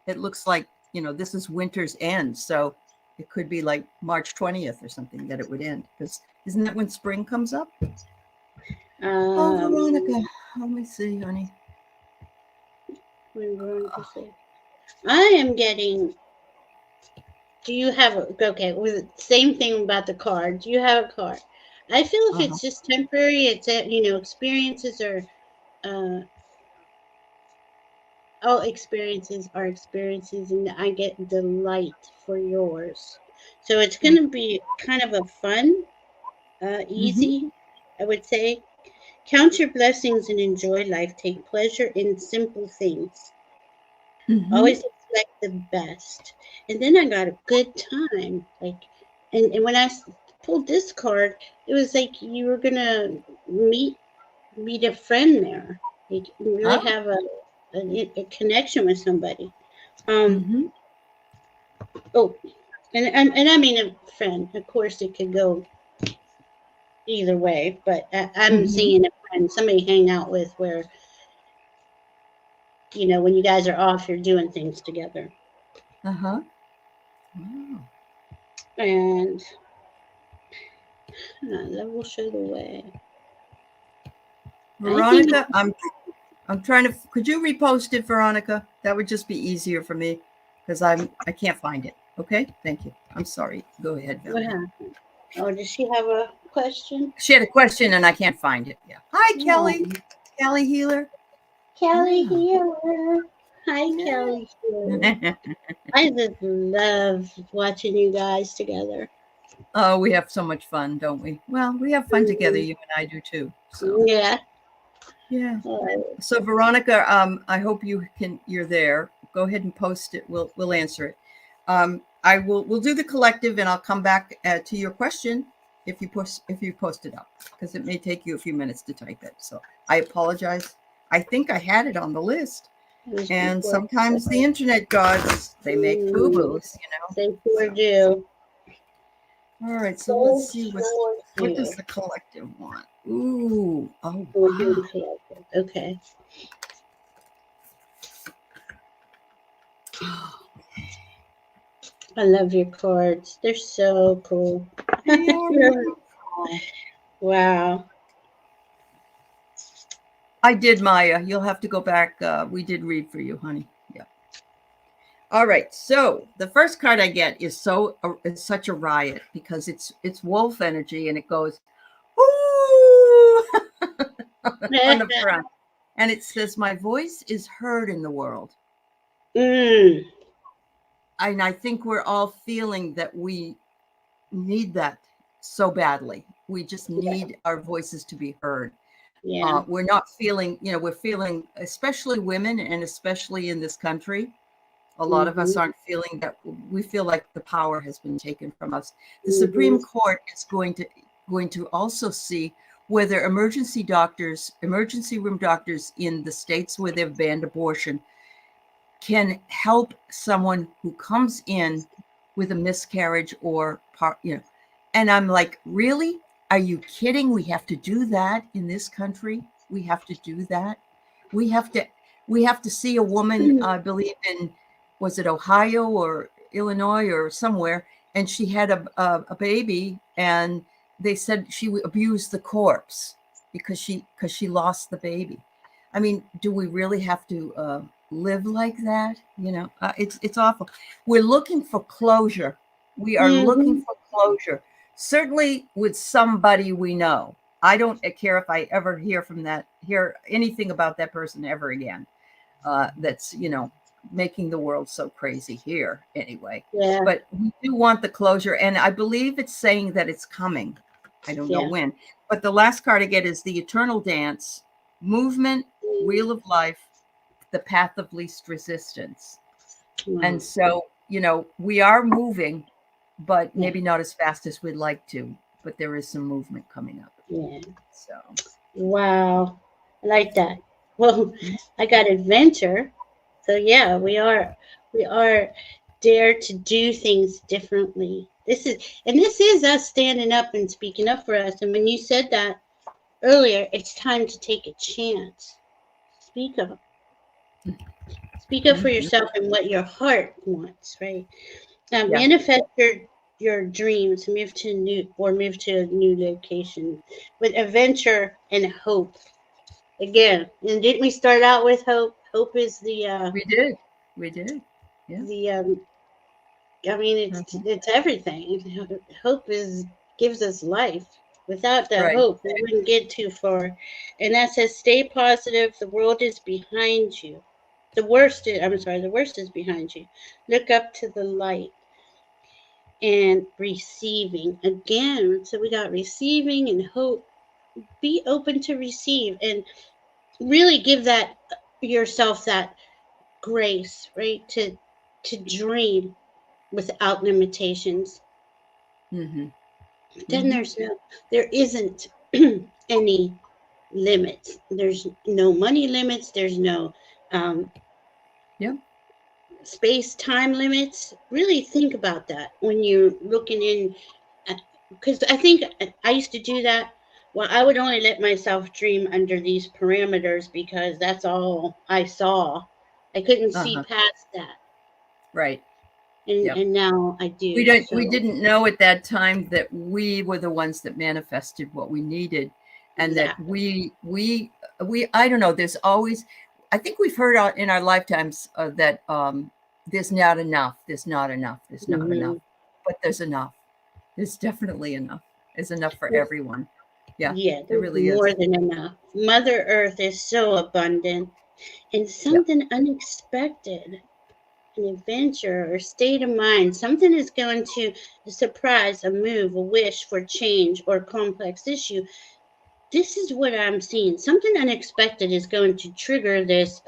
it looks like, this is winter's end. So it could be like March 20th or something that it would end. Because isn't that when spring comes up? Oh, Veronica, let me see, honey. I am getting. Do you have same thing about the card? Do you have a card? I feel if it's just temporary, it's experiences are. All experiences are experiences, and I get delight for yours. So it's going to be kind of a fun, easy, I would say. Count your blessings and enjoy life. Take pleasure in simple things. Always expect the best. And then I got a good time. And when I pulled this card, it was like you were gonna meet a friend there. You really have a connection with somebody. Oh, and I mean a friend. Of course, it could go either way, but I'm seeing a friend, somebody hang out with, where when you guys are off, you're doing things together. Wow. And that will show the way. Veronica, I'm trying to. Could you repost it, Veronica? That would just be easier for me because I can't find it. Okay, thank you. I'm sorry. Go ahead, Valerie. What happened? Oh, does she have a question? She had a question and I can't find it. Yeah. Hi, Kelly. Kelly Healer. Kelly Healer. Hi, Kelly Healer. I just love watching you guys together. Oh, we have so much fun, don't we? Well, we have fun together. You and I do too. So. Yeah. Yeah. So Veronica, I hope you're there. Go ahead and post it. We'll answer it. We'll do the collective and I'll come back to your question if you post it up, because it may take you a few minutes to type it. So I apologize. I think I had it on the list. And sometimes the internet gods, they make boo-boos, They sure do. All right, so let's see what does the collective want? Ooh, oh, wow. Okay. I love your cards. They're so cool. Wow. I did, Maya. You'll have to go back. We did read for you, honey. Yeah. All right. So the first card I get is such a riot because it's wolf energy and it goes, ooh, on the front. And it says, my voice is heard in the world. And I think we're all feeling that we need that so badly. We just need our voices to be heard. Yeah. We're not feeling, we're feeling, especially women and especially in this country, a lot of us aren't feeling that. We feel like the power has been taken from us. The Supreme Court is going to also see whether emergency room doctors in the states where they've banned abortion can help someone who comes in with a miscarriage or and I'm like, really? Are you kidding? We have to do that in this country. We have to do that. We have to see a woman, I believe in, was it Ohio or Illinois or somewhere, and she had a baby, and they said she abused the corpse because she lost the baby. I mean, do we really have to live like that? It's awful. We're looking for closure. We are looking for closure. Certainly with somebody we know. I don't care if I ever hear anything about that person ever again. That's, making the world so crazy here anyway. Yeah. But we do want the closure. And I believe it's saying that it's coming. I don't know when. But the last card I get is the Eternal Dance, Movement, Wheel of Life, the Path of Least Resistance. And so, we are moving, but maybe not as fast as we'd like to, but there is some movement coming up. Yeah. So. Wow. I like that. Well, I got adventure. So yeah, we are dare to do things differently. This is us standing up and speaking up for us. And when you said that earlier, it's time to take a chance. Speak up. Speak up for yourself and what your heart wants, right? Manifest your dreams, move to a new location with adventure and hope. Again, and didn't we start out with hope? Hope is the we did. Yeah. The I mean, it's everything. Hope gives us life. Without the hope, we wouldn't get too far. And that says, stay positive. The world is behind you. The worst is behind you. Look up to the light. And receiving again. So we got receiving and hope. Be open to receive and really give that yourself that grace, right? To dream without limitations. Then there isn't any limits. There's no money limits. There's no space-time limits. Really think about that when you're looking in, because I think I used to do that. Well, I would only let myself dream under these parameters because that's all I saw. I couldn't see past that. Right. And now I do. We didn't know at that time that we were the ones that manifested what we needed, and that we I don't know. There's always, I think we've heard in our lifetimes that there's not enough. There's not enough. There's not enough. But there's enough. There's definitely enough. There's enough for everyone. Yeah, there really is more than enough. Mother Earth is so abundant, and something unexpected, an adventure or state of mind, something is going to surprise, a move, a wish for change or complex issue. This is what I'm seeing. Something unexpected is going to trigger this,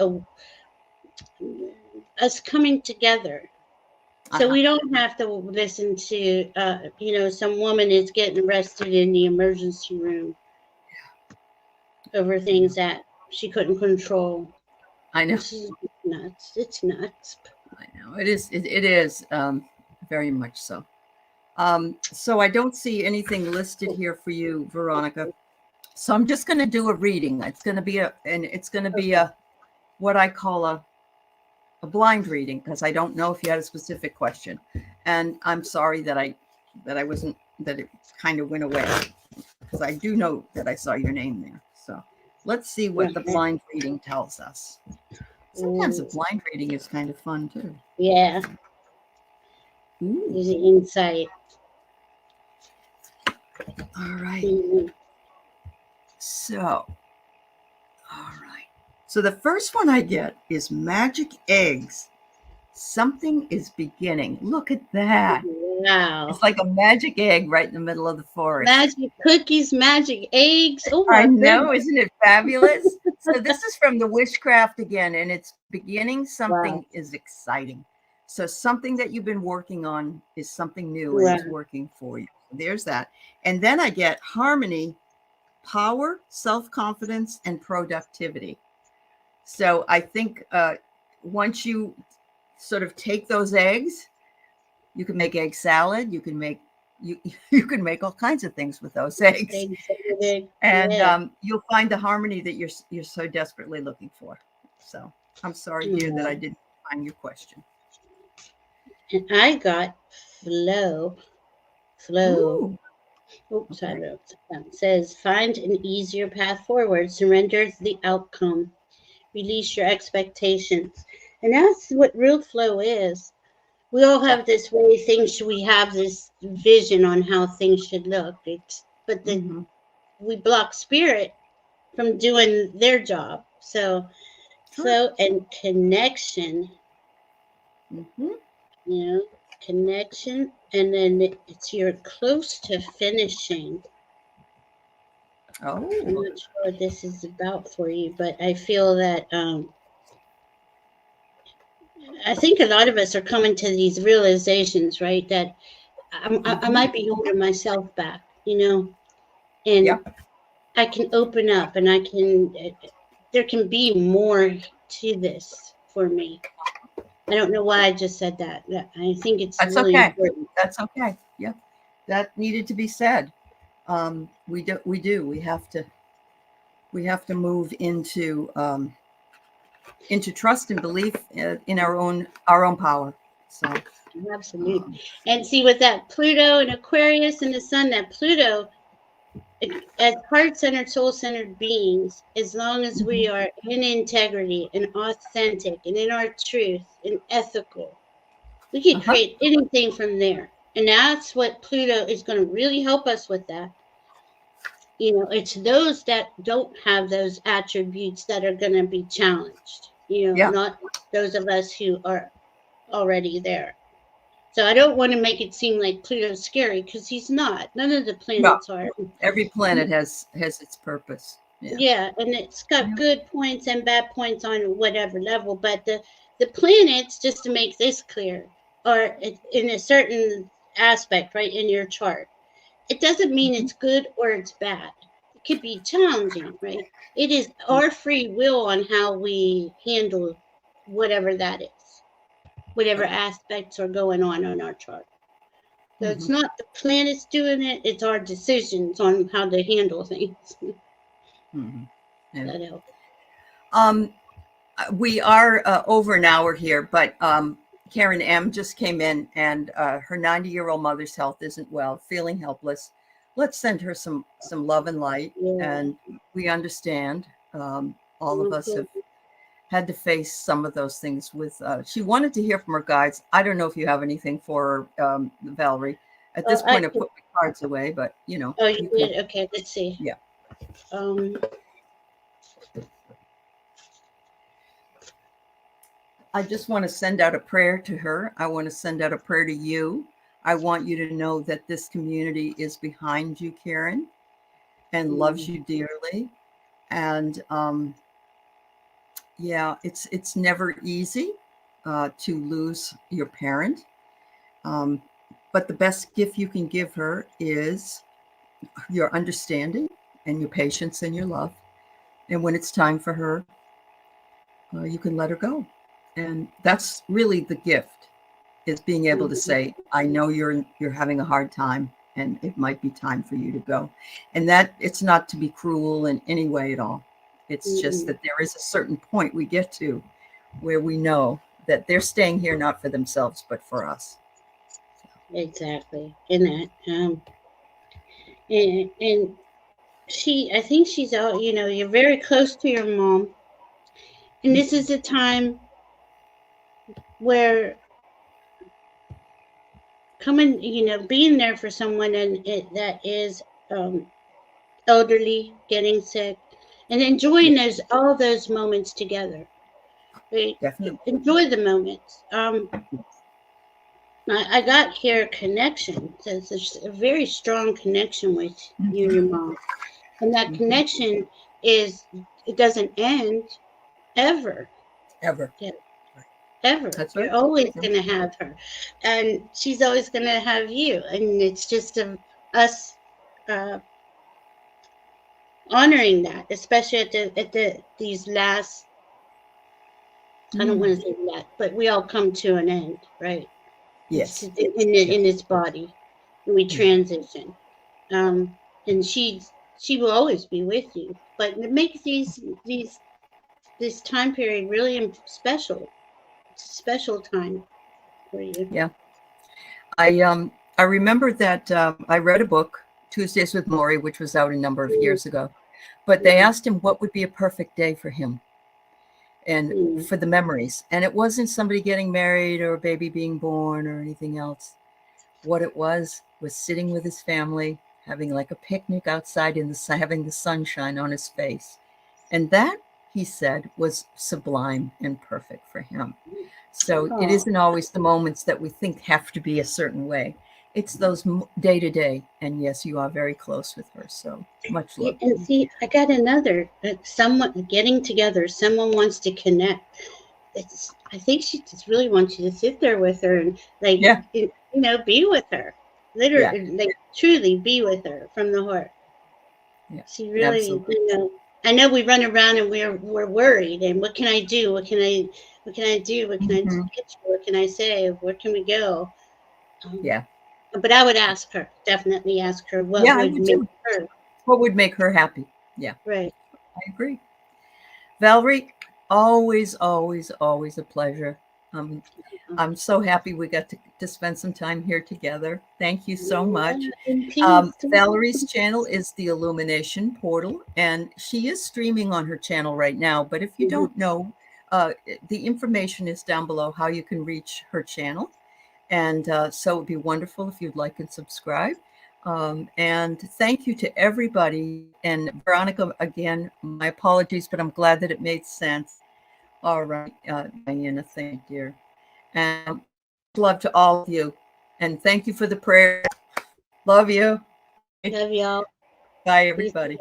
us coming together. So we don't have to listen to, some woman is getting arrested in the emergency room over things that she couldn't control. I know. This is nuts. It's nuts. I know. It is very much so. So I don't see anything listed here for you, Veronica. So I'm just going to do a reading. It's going to be what I call a blind reading, because I don't know if you had a specific question, and I'm sorry that it kind of went away, because I do know that I saw your name there. So let's see what the blind reading tells us. Sometimes a blind reading is kind of fun too. Yeah. There's an insight. All right. So the first one I get is magic eggs. Something is beginning. Look at that. Wow. It's like a magic egg right in the middle of the forest. Magic cookies, magic eggs. Oh, I know. Isn't it fabulous? So this is from the Witchcraft again, and it's beginning. Something is exciting. So something that you've been working on is something new and it's working for you. There's that. And then I get harmony, power, self-confidence, and productivity. So I think once you sort of take those eggs, you can make egg salad. You can make all kinds of things with those eggs, and you'll find the harmony that you're so desperately looking for. So I'm sorry, dear, that I didn't find your question. And I got flow. Ooh. Oops, I wrote that. It says, find an easier path forward. Surrender the outcome. Release your expectations. And that's what real flow is. We all have this way we have this vision on how things should look. But then we block spirit from doing their job. So flow and connection. Connection, and then you're close to finishing. I'm not sure what this is about for you, but I feel that I think a lot of us are coming to these realizations, right? That I might be holding myself back, and I can open up, and there can be more to this for me. I don't know why I just said that. I think that's really important. That's okay. Yeah, that needed to be said. We do. We have to move into trust and belief in our own power. So absolutely. And see, with that Pluto and Aquarius and the Sun, that Pluto, as heart-centered, soul-centered beings, as long as we are in integrity and authentic and in our truth and ethical, we can create anything from there. And that's what Pluto is going to really help us with that. It's those that don't have those attributes that are going to be challenged, not those of us who are already there. So I don't want to make it seem like Pluto's scary, because he's not. None of the planets are. Every planet has its purpose. Yeah, and it's got good points and bad points on whatever level. But the planets, just to make this clear, are in a certain aspect, right, in your chart. It doesn't mean it's good or it's bad. It could be challenging, right? It is our free will on how we handle whatever that is. Whatever aspects are going on our chart. So it's not the planets doing it, it's our decisions on how to handle things. That helps. We are over an hour here, but Karen M. just came in, and her 90-year-old mother's health isn't well, feeling helpless. Let's send her some love and light. And we understand. All of us have had to face some of those things with, she wanted to hear from her guides. I don't know if you have anything for her, Valerie. At this point, I put my cards away, but you know. Oh, you did? Okay, let's see. Yeah. I just want to send out a prayer to her. I want to send out a prayer to you. I want you to know that this community is behind you, Karen, and loves you dearly. And yeah, it's never easy to lose your parent. But the best gift you can give her is your understanding and your patience and your love. And when it's time for her, you can let her go. And that's really the gift, is being able to say, I know you're having a hard time and it might be time for you to go. And that it's not to be cruel in any way at all. It's just that there is a certain point we get to where we know that they're staying here not for themselves, but for us. Exactly. In that. And I think she's out, you know, you're very close to your mom. And this is a time where coming, you know, being there for someone that is elderly, getting sick, and enjoying all those moments together. Right? Definitely. Enjoy the moments. I got here connection. So it's a very strong connection with you and your mom. And that connection it doesn't end ever. Ever. Yeah. Ever. That's right. You're always going to have her. And she's always going to have you. And it's just us honoring that, especially at these last, I don't want to say that, but we all come to an end, right? Yes. In this body, we transition. And she will always be with you. But it makes this time period really special. It's a special time for you. Yeah. I remember that I read a book, Tuesdays with Maury, which was out a number of years ago. But they asked him what would be a perfect day for him and for the memories. And it wasn't somebody getting married or a baby being born or anything else. What it was sitting with his family, having like a picnic outside having the sunshine on his face. And that, he said, was sublime and perfect for him. So it isn't always the moments that we think have to be a certain way. It's those day to day. And yes, you are very close with her. So much love. And see, I got another, someone getting together. Someone wants to connect. I think she just really wants you to sit there with her and you know, be with her. Literally, truly be with her from the heart. Yeah, she really, absolutely. You know, I know we run around and we're worried. And what can I do? What can I do? What can I get you? What can I say? Where can we go? But I would ask her, definitely ask her what would make her happy. Yeah. Right. I agree. Valerie, always, always, always a pleasure. I'm so happy we got to spend some time here together. Thank you so much. Valerie's channel is the Illumination Portal, and she is streaming on her channel right now. But if you don't know, the information is down below how you can reach her channel. And so it would be wonderful if you'd like and subscribe. And thank you to everybody. And Veronica, again, my apologies, but I'm glad that it made sense. All right, Diana, thank you, dear. And love to all of you. And thank you for the prayer. Love you. Love y'all. Bye, everybody.